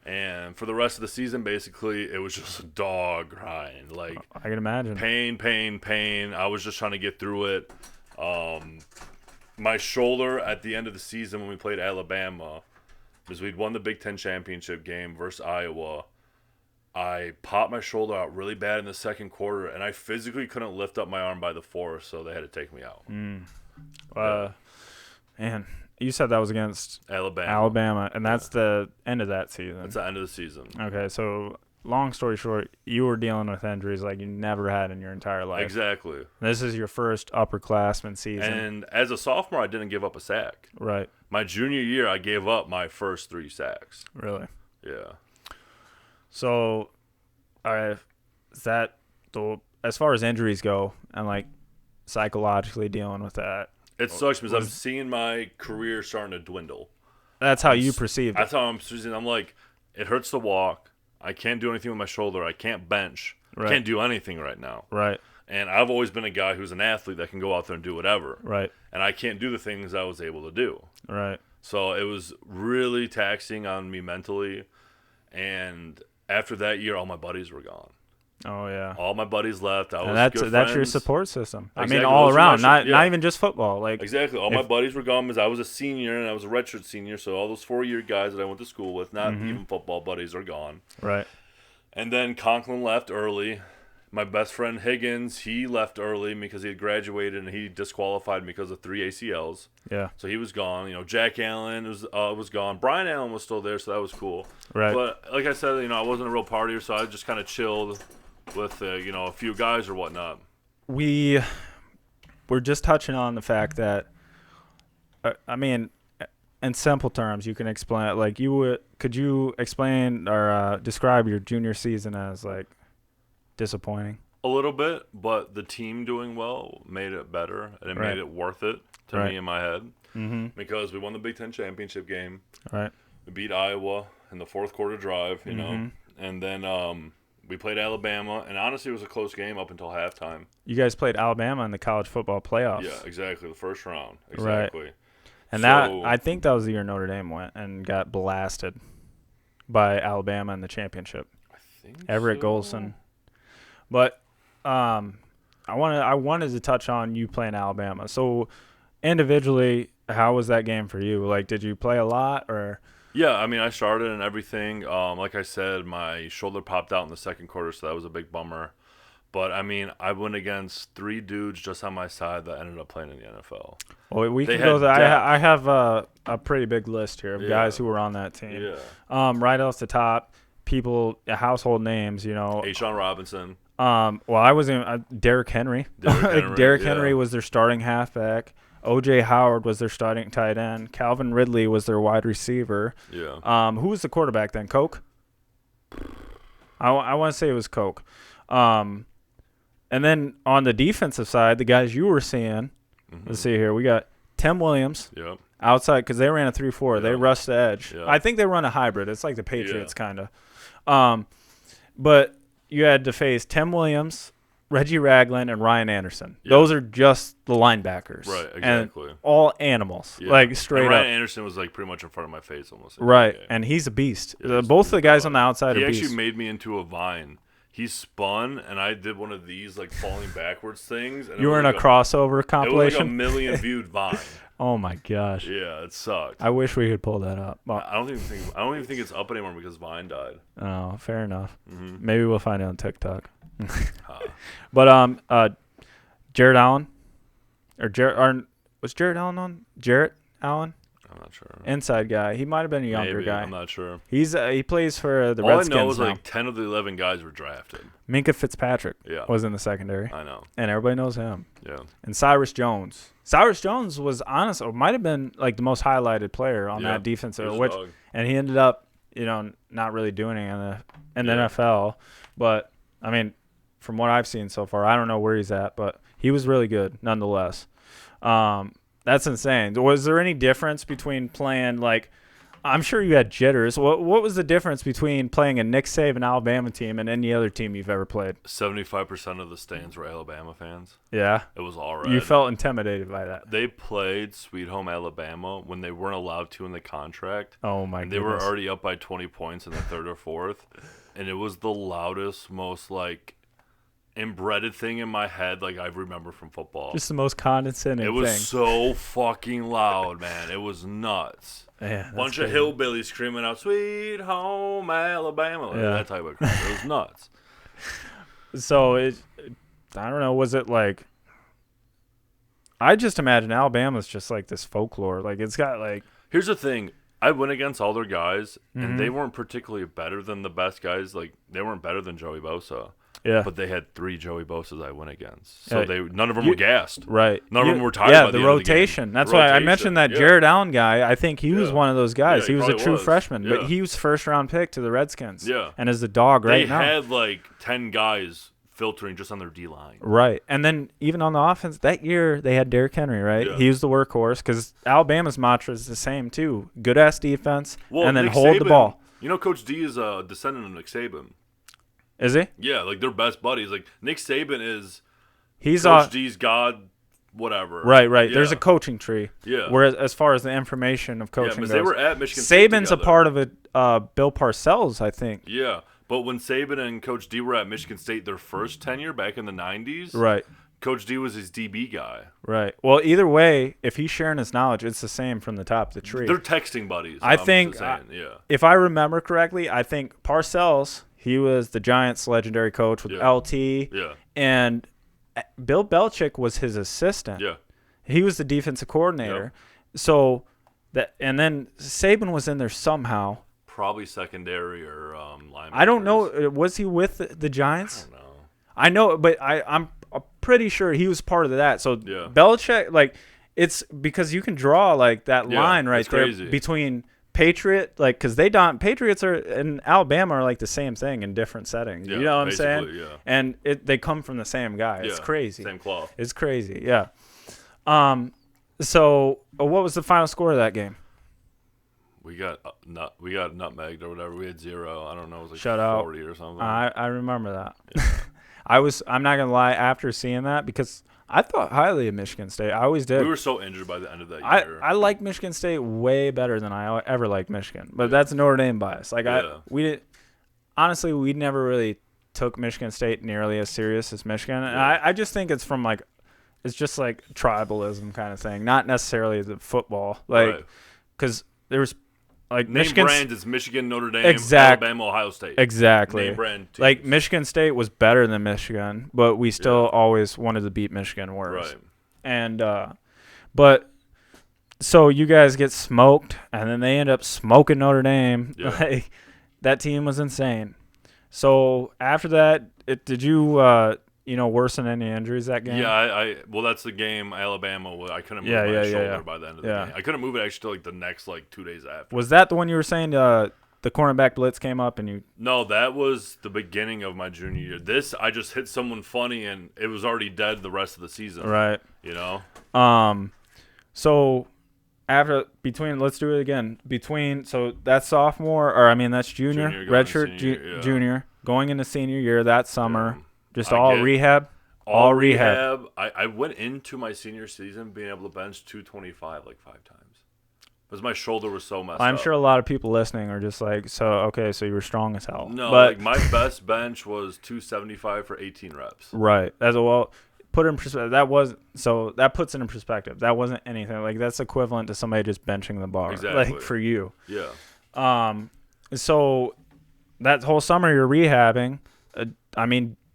And for the rest of the season, basically, it was just a dog grind. Like
I can imagine.
Pain. I was just trying to get through it. My shoulder at the end of the season when we played Alabama, because we'd won the Big Ten championship game versus Iowa, I popped my shoulder out really bad in the second quarter, and I physically couldn't lift up my arm by the 4th, so they had to take me out.
Man, you said that was against Alabama, and that's the end of that season.
That's the end of the season.
Okay, so long story short, you were dealing with injuries like you never had in your entire life.
Exactly.
This is your first upperclassman season.
And as a sophomore, I didn't give up a sack.
Right.
My junior year, I gave up my first 3 sacks.
Really?
Yeah.
So, as far as injuries go and like psychologically dealing with that,
it sucks because I'm seeing my career starting to dwindle.
That's how you perceive it.
That's how I'm perceiving. I'm like, it hurts to walk. I can't do anything with my shoulder. I can't bench. Right. I can't do anything right now.
Right.
And I've always been a guy who's an athlete that can go out there and do whatever.
Right.
And I can't do the things I was able to do.
Right.
So it was really taxing on me mentally. And after that year, all my buddies were gone.
Oh, yeah.
All my buddies left.
That's your support system.
Exactly.
I mean, all around, not even just football. Like
exactly. All my buddies were gone because I was a senior and I was a redshirt senior. So all those 4-year guys that I went to school with, not even football buddies, are gone.
Right.
And then Conklin left early. My best friend Higgins, he left early because he had graduated and he disqualified because of 3 ACLs.
Yeah.
So he was gone. You know, Jack Allen was gone. Brian Allen was still there, so that was cool.
Right.
But like I said, you know, I wasn't a real partier, so I just kind of chilled with you know, a few guys or whatnot.
We're just touching on the fact that I mean, in simple terms, you can explain it. Like could you explain or describe your junior season as like disappointing?
A little bit, but the team doing well made it better, and it made it worth it to me in my head.
Mm-hmm.
Because we won the Big Ten championship game.
Right.
We beat Iowa in the fourth quarter drive, you know, and then we played Alabama, and honestly, it was a close game up until halftime.
You guys played Alabama in the college football playoffs.
Yeah, exactly. The first round. Exactly.
Right. And I think that was the year Notre Dame went and got blasted by Alabama in the championship.
I think
Everett Golson. But I wanted to touch on you playing Alabama. So individually, how was that game for you? Like, did you play a lot or?
Yeah, I mean, I started and everything. Like I said, my shoulder popped out in the second quarter, so that was a big bummer. But, I mean, I went against 3 dudes just on my side that ended up playing in the NFL.
Well, we can go. I have a pretty big list here of guys who were on that team.
Yeah.
Right off the top, household names, you know.
A'Shawn Robinson.
Well, I wasn't Derrick Henry. Derrick Henry was their starting halfback. O.J. Howard was their starting tight end. Calvin Ridley was their wide receiver.
Yeah.
Who was the quarterback then? Coke? I want to say it was Coke. And then on the defensive side, the guys you were seeing, let's see here. We got Tim Williams outside because they ran a 3-4. Yep. They rushed the edge. Yep. I think they run a hybrid. It's like the Patriots kind of. But you had to face Tim Williams, Reggie Ragland, and Ryan Anderson. Yep. Those are just the linebackers.
Right, exactly.
And all animals, like straight
and
up.
Ryan Anderson was like pretty much in front of my face almost.
Right, and he's a beast. Both of the guys on the outside are beasts.
He actually made me into a vine. He spun, and I did one of these like falling backwards things. And
you were in a crossover compilation?
It was like a million viewed vine.
Oh my gosh!
Yeah, it sucked.
I wish we could pull that up.
Well, I don't even think it's up anymore because Vine died.
Oh, fair enough. Maybe we'll find it on TikTok. But Jared Allen, was Jared Allen on? Jarrett Allen?
I'm not sure.
Inside guy. He might have been a younger guy.
I'm not sure.
He plays for the Redskins
All I know is
now.
like 10 of the 11 guys were drafted.
Minka Fitzpatrick was in the secondary.
I know.
And everybody knows him.
Yeah.
And Cyrus Jones. Cyrus Jones was honest, or might have been like the most highlighted player on that defense, and he ended up, not really doing it in the NFL. But I mean, from what I've seen so far, I don't know where he's at, but he was really good nonetheless. That's insane. Was there any difference between playing I'm sure you had jitters. What was the difference between playing a Nick Saban Alabama team and any other team you've ever played?
75% of the stands were Alabama fans.
Yeah.
It was all right.
You felt intimidated by that.
They played Sweet Home Alabama when they weren't allowed to in the contract.
Oh, my goodness.
They were already up by 20 points in the third or fourth. And it was the loudest, most embedded thing in my head I remember from football.
Just the most condescending thing.
It was so fucking loud, man. It was nuts.
Yeah,
bunch of hillbillies screaming out "Sweet Home Alabama," that type of crap. It was nuts.
So I don't know. Was it I just imagine Alabama's just this folklore. It's got
Here's the thing. I went against all their guys, and they weren't particularly better than the best guys. They weren't better than Joey Bosa.
Yeah.
But they had 3 Joey Bosas I went against. So none of them were gassed.
Right.
None of them were tired by
the rotation. That's why I mentioned that Jared Allen guy. I think he was one of those guys. He was a true freshman, but he was first-round pick to the Redskins. Yeah. And is the dog right now.
They had 10 guys filtering just on their D-line.
Right. And then even on the offense, that year they had Derrick Henry, right?
Yeah.
He was the workhorse because Alabama's mantra is the same, too. Good-ass defense and then
Nick
hold
Saban,
the ball.
Coach D is a descendant of Nick Saban.
Is he?
Yeah, they're best buddies. Nick Saban is
Coach
D's god, whatever.
Right.
Yeah.
There's a coaching tree.
Yeah.
Whereas as far as the information of coaching goes.
They were at Michigan State
Saban's
together.
a part of it. Bill Parcells, I think.
Yeah, but when Saban and Coach D were at Michigan State their first tenure back in the 90s,
right.
Coach D was his DB guy.
Right. Well, either way, if he's sharing his knowledge, it's the same from the top of the tree.
They're texting buddies.
I think, if I remember correctly, I think Parcells, he was the Giants' legendary coach with LT.
Yeah.
And Bill Belichick was his assistant.
Yeah.
He was the defensive coordinator. Yeah. So and then Saban was in there somehow.
Probably secondary or linebackers.
I don't know. Was he with the Giants?
I don't know.
I know, but I'm pretty sure he was part of that. So Belichick, it's because you can draw that line right there between Patriot, like, because Patriots are in Alabama are like the same thing in different settings. You know what I'm saying?
Yeah.
And they come from the same guy. It's crazy.
Same cloth.
It's crazy. Yeah. So what was the final score of that game?
We got nutmegged or whatever. We had 0. I don't know. It was like
Shutout.
40 or something.
I remember that.
Yeah.
I'm not gonna lie. After seeing that, because I thought highly of Michigan State. I always did.
We were so injured by the end of that year.
I like Michigan State way better than I ever liked Michigan, but that's Notre Dame bias. Like honestly, we never really took Michigan State nearly as serious as Michigan, and I just think it's from like, it's just like tribalism kind of thing, not necessarily the football, like because there was like
Michigan brands is Michigan, Notre Dame, Alabama, Ohio State.
Exactly.
Name brand teams.
Like Michigan State was better than Michigan, but we still always wanted to beat Michigan worse.
Right.
And but so you guys get smoked, and then they end up smoking Notre Dame.
Yeah.
Like that team was insane. So after that, did you worsen any injuries that game?
Yeah, well, that's the game. Alabama. I couldn't move my shoulder by the end of the game. I couldn't move it actually till like the next 2 days after.
Was that the one you were saying? The cornerback blitz came up and you?
No, that was the beginning of my junior year. This I just hit someone funny and it was already dead the rest of the season.
Right.
You know.
So let's do it again. So that's sophomore, or I mean that's junior redshirt junior going into senior year that summer. Yeah. Just all rehab.
I went into my senior season being able to bench 225 5 times because my shoulder was so messed up.
I'm sure a lot of people listening are just like, so you were strong as hell.
No, but my best bench was 275 for 18 reps.
Right. Put it in perspective. That puts it in perspective. That wasn't anything. Like that's equivalent to somebody just benching the bar.
Exactly.
Like for you.
Yeah.
So that whole summer you're rehabbing.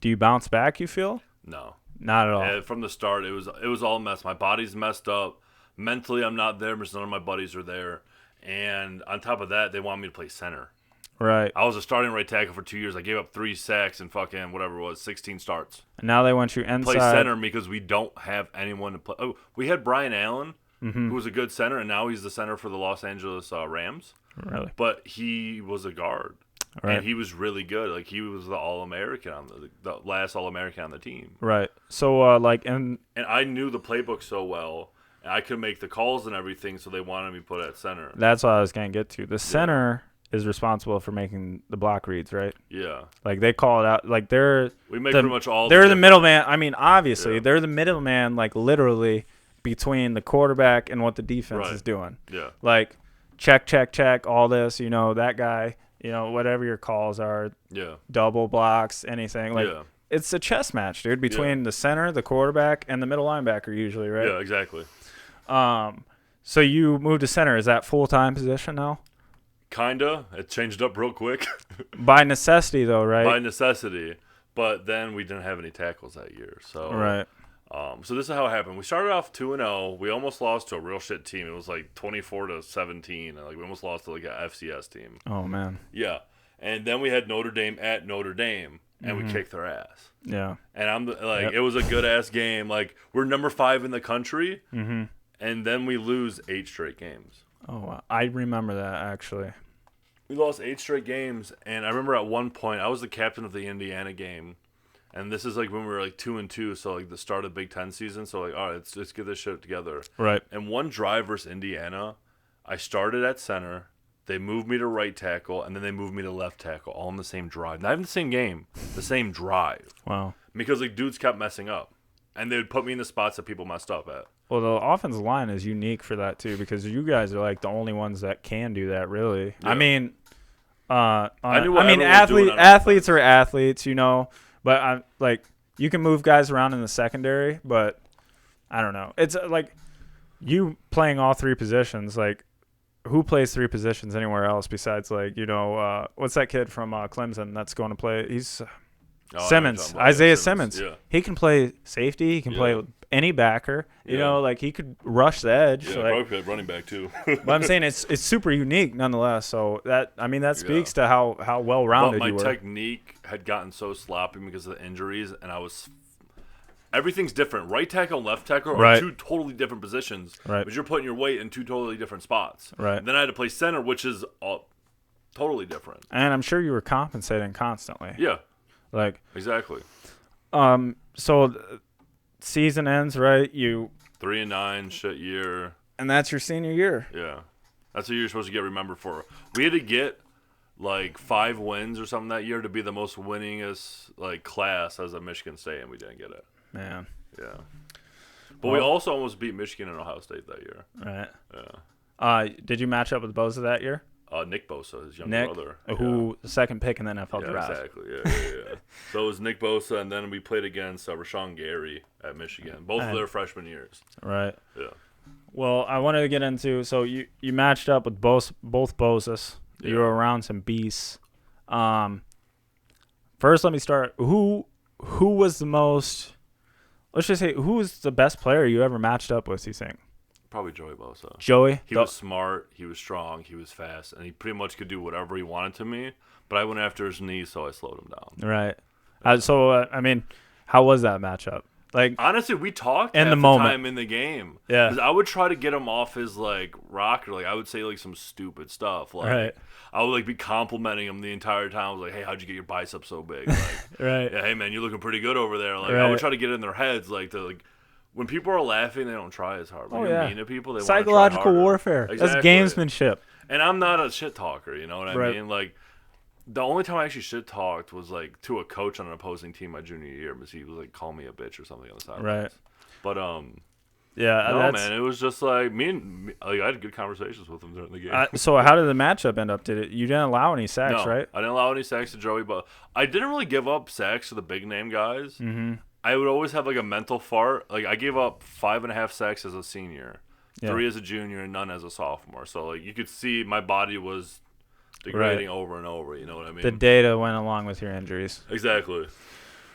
Do you bounce back, you feel?
No.
Not at all.
From the start, it was all a mess. My body's messed up. Mentally, I'm not there because none of my buddies are there. And on top of that, they want me to play center.
Right.
I was a starting right tackle for 2 years. I gave up 3 sacks and fucking whatever it was, 16 starts.
And now they want you inside.
Play center because we don't have anyone to play. Oh, we had Brian Allen, who was a good center, and now he's the center for the Los Angeles Rams.
Really?
But he was a guard. Right. And he was really good. Like he was the All-American on the last All-American on the team.
Right. So and
I knew the playbook so well, and I could make the calls and everything. So they wanted me put at center.
That's what I was gonna get to. The center is responsible for making the block reads, right?
Yeah.
Like they call it out. Like
we make pretty much all.
They're the middleman. I mean, obviously they're the middleman. Like literally between the quarterback and what the defense is doing.
Yeah.
Like check, all this. That guy. Whatever your calls are, double blocks, anything. Like it's a chess match, dude, between the center, the quarterback, and the middle linebacker usually, right?
Yeah, exactly.
So you moved to center. Is that full-time position now?
Kinda. It changed up real quick.
By necessity, though, right?
By necessity. But then we didn't have any tackles that year. So
right.
So this is how it happened. We started off 2-0. We almost lost to a real shit team. It was 24-17. And we almost lost to an FCS team.
Oh man.
Yeah. And then we had Notre Dame at Notre Dame, and we kicked their ass.
Yeah.
And it was a good ass game. We're number 5 in the country, and then we lose 8 straight games.
Oh wow. I remember that actually.
We lost 8 straight games, and I remember at one point I was the captain of the Indiana game. And this is when we were 2-2, so the start of Big Ten season. So all right, let's get this shit together.
Right.
And one drive versus Indiana, I started at center. They moved me to right tackle, and then they moved me to left tackle, all in the same drive. Not even the same game, the same drive.
Wow.
Because dudes kept messing up, and they would put me in the spots that people messed up at.
Well, the offensive line is unique for that too, because you guys are the only ones that can do that, really. Yeah. I mean, athletes are athletes, But you can move guys around in the secondary, but I don't know. It's you playing all 3 positions. Who plays 3 positions anywhere else besides what's that kid from Clemson that's going to play? He's Simmons, Isaiah Simmons.
Yeah.
He can play safety. He can play any backer. You know, he could rush the edge.
Yeah, probably play running back too.
But I'm saying it's super unique nonetheless. So that speaks to how well rounded you were.
But my technique had gotten so sloppy because of the injuries, and everything's different. Right tackle and left tackle are
Right.
two totally different positions.
Right.
But you're putting your weight in two totally different spots.
Right.
And then I had to play center, which is totally different.
And I'm sure you were compensating constantly.
Yeah.
Like,
Exactly.
so season ends, right?
3-9, shit year.
And that's your senior year.
Yeah. That's what you're supposed to get remembered for. We had to get like 5 wins or something that year to be the most winningest like class as a Michigan State, and we didn't get it.
Man.
Yeah. But we also almost beat Michigan and Ohio State that year.
Right.
Yeah.
Did you match up with Bosa that year?
Nick Bosa, his younger brother.
Who the second pick in the NFL draft.
Exactly. Yeah. So it was Nick Bosa, and then we played against Rashawn Gary at Michigan, both of their freshman years.
Right.
Yeah.
Well, I wanted to get into, so you matched up with both Bosas.
Yeah.
You were around some beasts. First, let me start. Who was the most? Let's just say, who was the best player you ever matched up with? You think?
Probably Joey Bosa.
Joey.
He was smart. He was strong. He was fast, and he pretty much could do whatever he wanted to me. But I went after his knee, so I slowed him down.
Right. I mean, how was that matchup? Like,
honestly, we talked
in
half
the moment
time in the game.
Yeah.
'Cause I would try to get him off his like rocker. Like I would say like some stupid stuff. Like
right.
I would like be complimenting him the entire time. I was like, "Hey, how'd you get your biceps so big?" Like,
right.
Yeah, hey man, you're looking pretty good over there. Like
right.
I would try to get in their heads. When people are laughing, they don't try as hard. When you're mean to people, they
psychological
want to try
warfare.
Exactly.
That's gamesmanship.
And I'm not a shit talker. You know what I
right.
mean? Like. The only time I actually shit talked was like to a coach on an opposing team my junior year, because he was like calling me a bitch or something on the sidelines.
Right.
But
yeah,
no man, it was just like me I had good conversations with him during the game.
So how did the matchup end up? You didn't allow any sacks,
no,
right?
I didn't allow any sacks to Joey, but I didn't really give up sacks to the big name guys.
Mm-hmm.
I would always have like a mental fart. Like I gave up 5.5 sacks as a senior, 3 as a junior, and none as a sophomore. So like you could see my body was degrading over and over, you know what I mean?
The data went along with your injuries.
Exactly.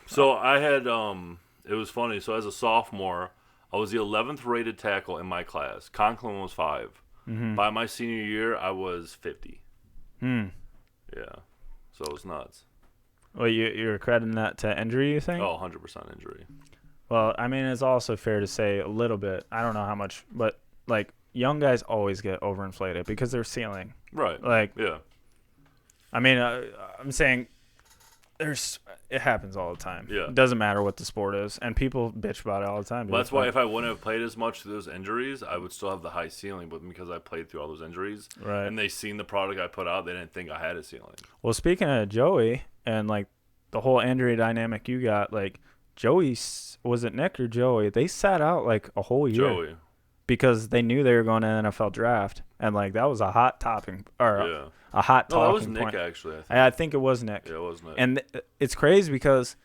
So I had it was funny. So as a sophomore, I was the 11th rated tackle in my class. Conklin was 5.
Mm-hmm.
By my senior year, I was 50. Yeah. So it was nuts.
Well, you're crediting that to injury, you think?
Oh, 100% injury.
Well, I mean, it's also fair to say a little bit. I don't know how much, but like young guys always get overinflated because they're ceiling.
Right.
Like,
yeah.
I mean, I'm saying it happens all the time.
Yeah.
It doesn't matter what the sport is, and people bitch about it all the time.
Well, that's why if I wouldn't have played as much through those injuries, I would still have the high ceiling. But because I played through all those injuries,
right,
and they seen the product I put out, they didn't think I had a ceiling.
Well, speaking of Joey and like the whole injury dynamic you got, like Joey, was it Nick or Joey? They sat out like a whole year.
Joey.
Because they knew they were going to the NFL draft, and like that was a hot topping or a hot talking
No, that was Nick
point.
Actually.
I think it was Nick.
Yeah, it was Nick.
And it's crazy because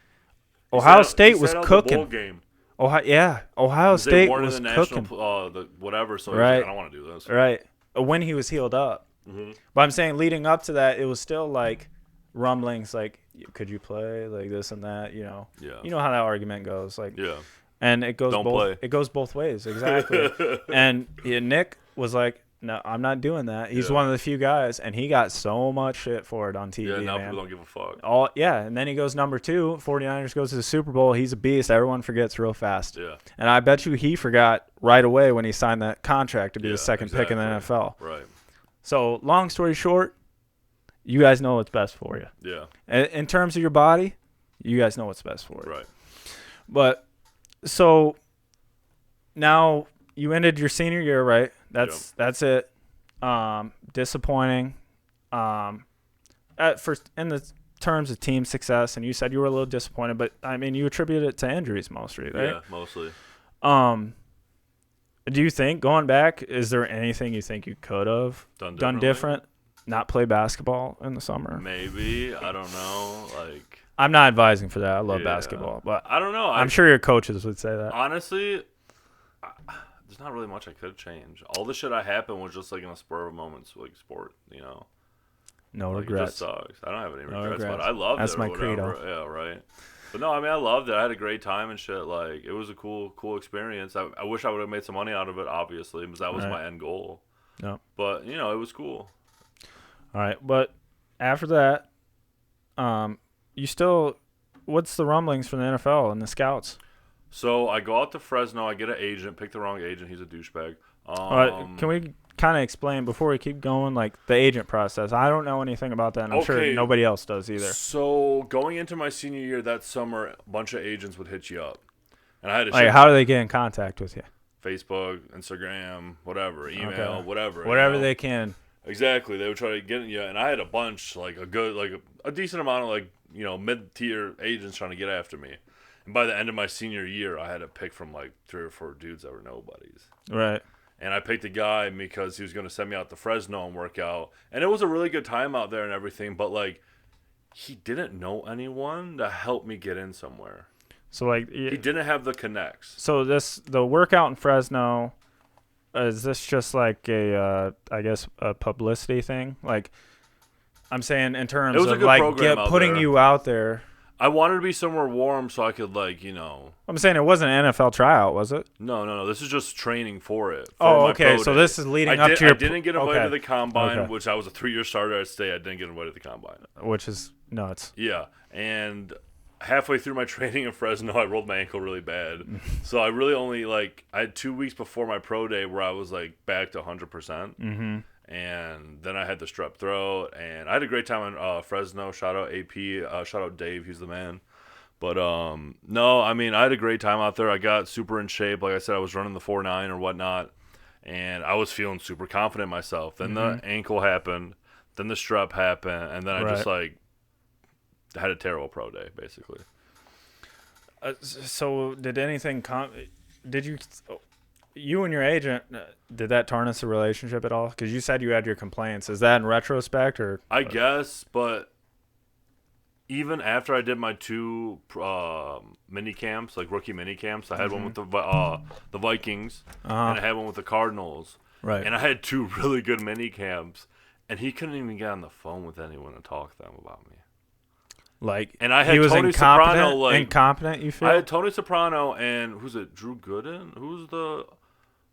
Ohio State was cooking.
The bowl game.
Ohio State was cooking.
The whatever. So
right.
Like, I don't want to do this.
Right. When he was healed up.
Mm-hmm.
But I'm saying leading up to that, it was still like rumblings, like could you play, like this and that, you know.
Yeah.
You know how that argument goes, like.
Yeah.
And it goes
play.
It goes both ways, exactly. And Nick was like, "No, I'm not doing that." He's one of the few guys, and he got so much shit for it on TV.
Yeah, now
man.
people don't give a fuck.
And then he goes number 2. 49ers goes to the Super Bowl. He's a beast. Everyone forgets real fast.
Yeah.
And I bet you he forgot right away when he signed that contract to be the second pick in the NFL.
Right.
So long story short, you guys know what's best for you.
Yeah.
In terms of your body, you guys know what's best for you.
Right.
But. So now you ended your senior year, right? That's it. Disappointing. At first, in the terms of team success, and you said you were a little disappointed, but I mean, you attribute it to injuries mostly, right?
Yeah, mostly.
Do you think going back, is there anything you think you could have done different? Not play basketball in the summer?
Maybe. I don't know. Like.
I'm not advising for that. I love basketball, but
I don't know.
I'm sure your coaches would say that.
Honestly, there's not really much I could change. All the shit that happened was just like in a spur of moments, like sport, you know.
No regrets.
It just sucks. I don't have any
No
regrets, but I loved it.
That's my
credo. Yeah, right. But no, I mean, I loved it. I had a great time and shit. Like, it was a cool experience. I wish I would have made some money out of it, obviously, because that was my end goal.
No.
But, you know, it was cool.
All right. But after that, you still – what's the rumblings from the NFL and the scouts?
So I go out to Fresno. I get an agent. Pick the wrong agent. He's a douchebag.
Can we kind of explain before we keep going, like the agent process? I don't know anything about that, and I'm sure nobody else does either.
So going into my senior year that summer, a bunch of agents would hit you up, and I had to.
How do they get in contact with you?
Facebook, Instagram, whatever, email, whatever.
Whatever they can.
Exactly. They would try to get you, and I had a bunch, like a decent amount of mid-tier agents trying to get after me. And by the end of my senior year, I had to pick from like 3 or 4 dudes that were nobodies.
Right.
And I picked a guy because he was going to send me out to Fresno and work out. And it was a really good time out there and everything, but like he didn't know anyone to help me get in somewhere.
So like
he didn't have the connects.
So the workout in Fresno, is this just like a publicity thing? Like I'm saying in terms of like putting you out there.
I wanted to be somewhere warm so I could
I'm saying it wasn't an NFL tryout, was it?
No. This is just training for it.
Okay. So this is leading up to your.
I didn't get invited to the combine, which I was a 3-year starter at State. I didn't get invited to the combine,
which is nuts.
Yeah, and halfway through my training in Fresno, I rolled my ankle really bad. So I really only I had 2 weeks before my pro day where I was like back to 100%.
Mm-hmm.
And then I had the strep throat, and I had a great time in Fresno. Shout out AP, shout out Dave, he's the man. But no, I mean I had a great time out there. I got super in shape. Like I said, I was running the 4.9 or whatnot, and I was feeling super confident in myself. Then the ankle happened, then the strep happened, and then I just had a terrible pro day basically.
So did anything did you and your agent, did that tarnish the relationship at all? Because you said you had your complaints. Is that in retrospect or?
I guess, but even after I did my 2 mini camps, like rookie mini camps, I had one with the Vikings, and I had one with the Cardinals.
Right.
And I had 2 really good mini camps, and he couldn't even get on the phone with anyone to talk to them about me.
And
I had
he was
Tony Soprano.
Incompetent, you feel?
I had Tony Soprano and who's it? Drew Gooden, who's the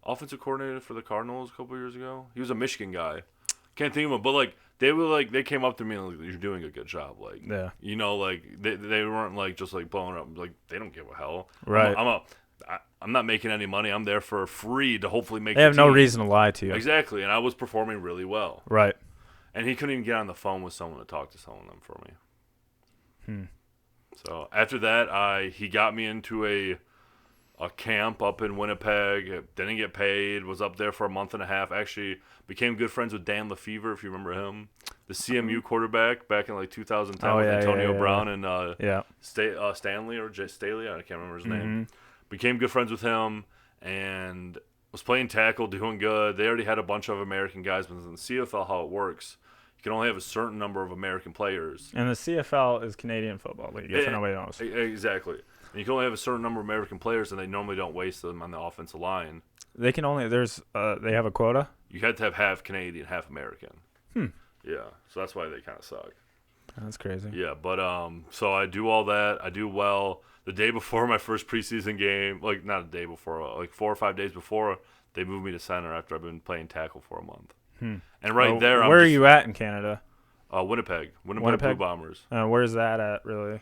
offensive coordinator for the Cardinals a couple years ago. He was a Michigan guy. Can't think of him, but they came up to me and like, you're doing a good job. They weren't just blowing up. Like they don't give a hell.
Right.
I'm not making any money. I'm there for free to hopefully make.
They have no reason to lie to you.
Exactly, and I was performing really well.
Right.
And he couldn't even get on the phone with someone to talk to someone of them for me. So after that, he got me into a camp up in Winnipeg. Didn't get paid. Was up there for a month and a half. Actually, became good friends with Dan Lefevre, if you remember him, the CMU quarterback back in 2010 with Antonio Brown and Stanley or Staley. I can't remember his name. Became good friends with him and was playing tackle, doing good. They already had a bunch of American guys, but in the CFL, how it works. You can only have a certain number of American players.
And the CFL is Canadian Football League, if nobody knows.
Exactly. And you can only have a certain number of American players, and they normally don't waste them on the offensive line.
They can only they have a quota?
You had to have half Canadian, half American. Yeah, so that's why they kind of suck.
That's crazy.
Yeah, but so I do all that. I do well. The day before my first preseason game, not a day before, 4 or 5 days before, they moved me to center after I've been playing tackle for a month. And there,
where are you at in Canada?
Winnipeg Blue Bombers.
Where's that at, really?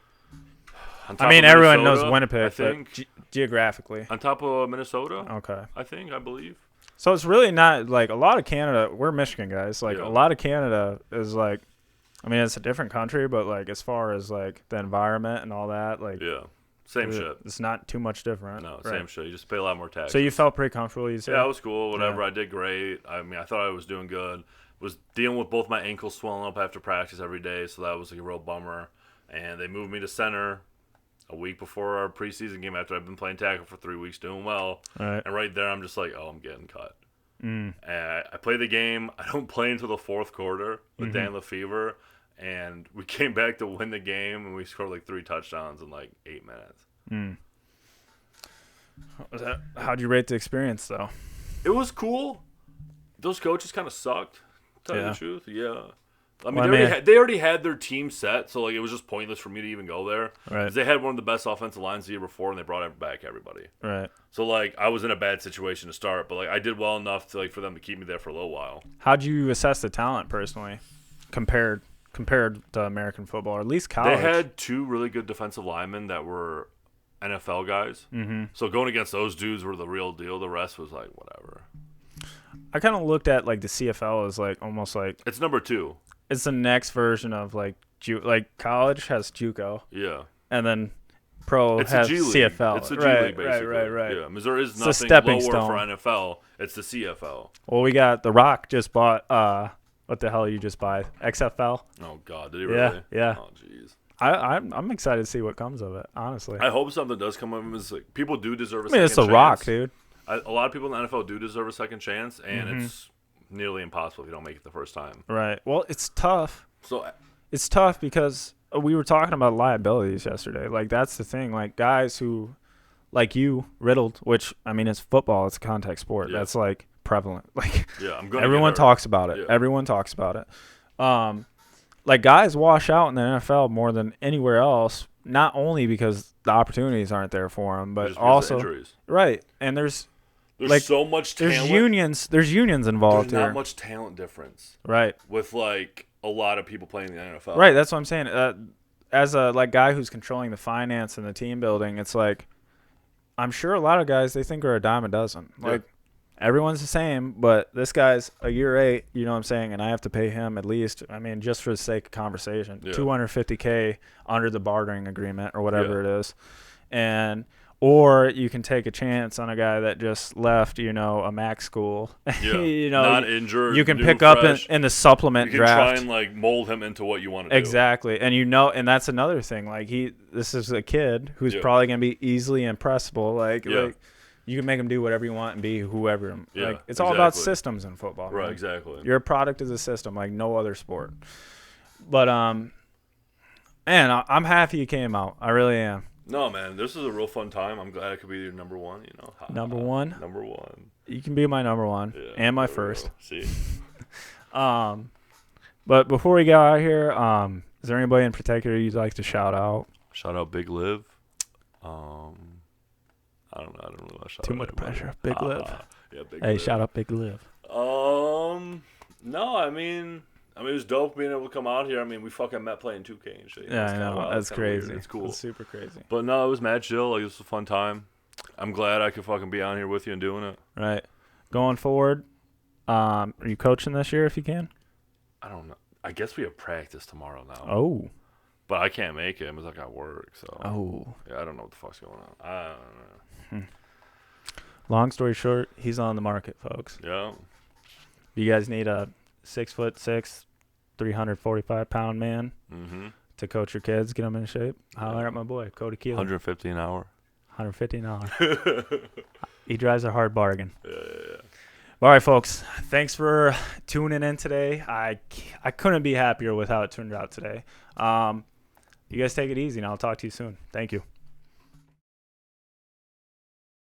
Everyone
knows Winnipeg, I think, geographically.
On top of Minnesota?
Okay.
I believe.
So it's really not, a lot of Canada, we're Michigan guys, a lot of Canada is, it's a different country, but, as far as, the environment and all that,
Yeah. Same shit.
It's not too much different.
No, same shit. You just pay a lot more taxes.
So you felt pretty comfortable, you said?
Yeah, it was cool. Whatever. Yeah. I did great. I thought I was doing good. Was dealing with both my ankles swelling up after practice every day, so that was a real bummer. And they moved me to center a week before our preseason game after I've been playing tackle for 3 weeks doing well.
Right.
And right there, I'm just I'm getting cut. And I play the game. I don't play until the 4th quarter with Dan Lefevre. And we came back to win the game, and we scored 3 touchdowns in 8 minutes.
How'd you rate the experience, though?
It was cool. Those coaches kind of sucked, to tell you the truth. Yeah. They already had their team set, so it was just pointless for me to even go there.
Right.
They had one of the best offensive lines the year before, and they brought back everybody.
Right.
So I was in a bad situation to start, but I did well enough to for them to keep me there for a little while.
How'd you assess the talent personally, compared to American football, or at least college?
They had 2 really good defensive linemen that were NFL guys.
Mm-hmm.
So going against those dudes were the real deal. The rest was like whatever.
I kind of looked at like the CFL as like almost like
It's number 2.
it's the next version of like college has JUCO,
Yeah.
and then pro
It's
has
a G League.
CFL.
It's a G
right,
League, basically.
Right.
Yeah, Missouri is
It's a
nothing
stepping
lower
stone.
for NFL. It's the CFL.
Well, we got The Rock just bought what the hell you just buy? XFL.
Oh God, did he really?
Yeah.
Oh jeez.
I'm excited to see what comes of it. Honestly,
I hope something does come of him. Is like people do deserve a
I mean, it's The
second
Rock,
chance.
dude.
A lot of people in the NFL do deserve a second chance, and it's nearly impossible if you don't make it the first time.
Right. Well, it's tough.
So
It's tough because we were talking about liabilities yesterday. Like, that's the thing. Like, guys who, like you, riddled, which, I mean, it's football. It's a contact sport.
Yeah.
That's, like, prevalent. Like,
yeah, I'm going.
everyone talks about it.
Yeah.
Everyone talks about it. Like, guys wash out in the NFL more than anywhere else, not only because the opportunities aren't there for them, but
Just because of
also
injuries.
right. And there's
There's so much talent.
There's unions involved
There's not
here.
much talent difference.
Right.
With like a lot of people playing in the NFL.
Right. That's what I'm saying. As a like guy who's controlling the finance and the team building, it's like I'm sure a lot of guys they think are a dime a dozen. Like everyone's the same, but this guy's a year 8. You know what I'm saying? And I have to pay him at least. I mean, just for the sake of conversation, $250K under the bartering agreement or whatever it is, and. Or you can take a chance on a guy that just left, a MAC school.
Yeah. Not injured.
You can pick up in the supplement
draft. You can try and like mold him into what you want to do.
Exactly. And and that's another thing. Like this is a kid who's probably going to be easily impressible. Like you can make him do whatever you want and be whoever. Like it's all about systems in football.
Right,
man.
exactly.
You're a product of the system like no other sport. But man, I'm happy you came out. I really am.
No, man, this is a real fun time. I'm glad I could be your number one.
Number one.
Number one.
You can be my number one and my first.
See.
But before we get out of here, is there anybody in particular you'd like to shout out?
Shout out Big Liv. I don't know. I don't really want to shout out.
Too much pressure. Big Liv.
Yeah, Big Liv.
Hey, shout out Big Liv.
No, I mean, it was dope being able to come out here. I mean, we fucking met playing 2K and shit.
Yeah, I know. That's crazy.
Weird. It's cool.
It's super crazy.
But no, it was mad chill. Like, it was a fun time. I'm glad I could fucking be on here with you and doing it.
Right. Going forward, are you coaching this year if you can?
I don't know. I guess we have practice tomorrow now.
Oh.
But I can't make it because I got work. So.
Oh.
Yeah, I don't know what the fuck's going on. I don't know.
Long story short, he's on the market, folks.
Yeah.
You guys need a 6'6", 345-pound man to coach your kids, get them in shape. Holler at my boy, Kodi Kieler.
$150 an hour.
$150 an hour. He drives a hard bargain.
Yeah.
All right, folks. Thanks for tuning in today. I couldn't be happier with how it turned out today. You guys take it easy, and I'll talk to you soon. Thank you.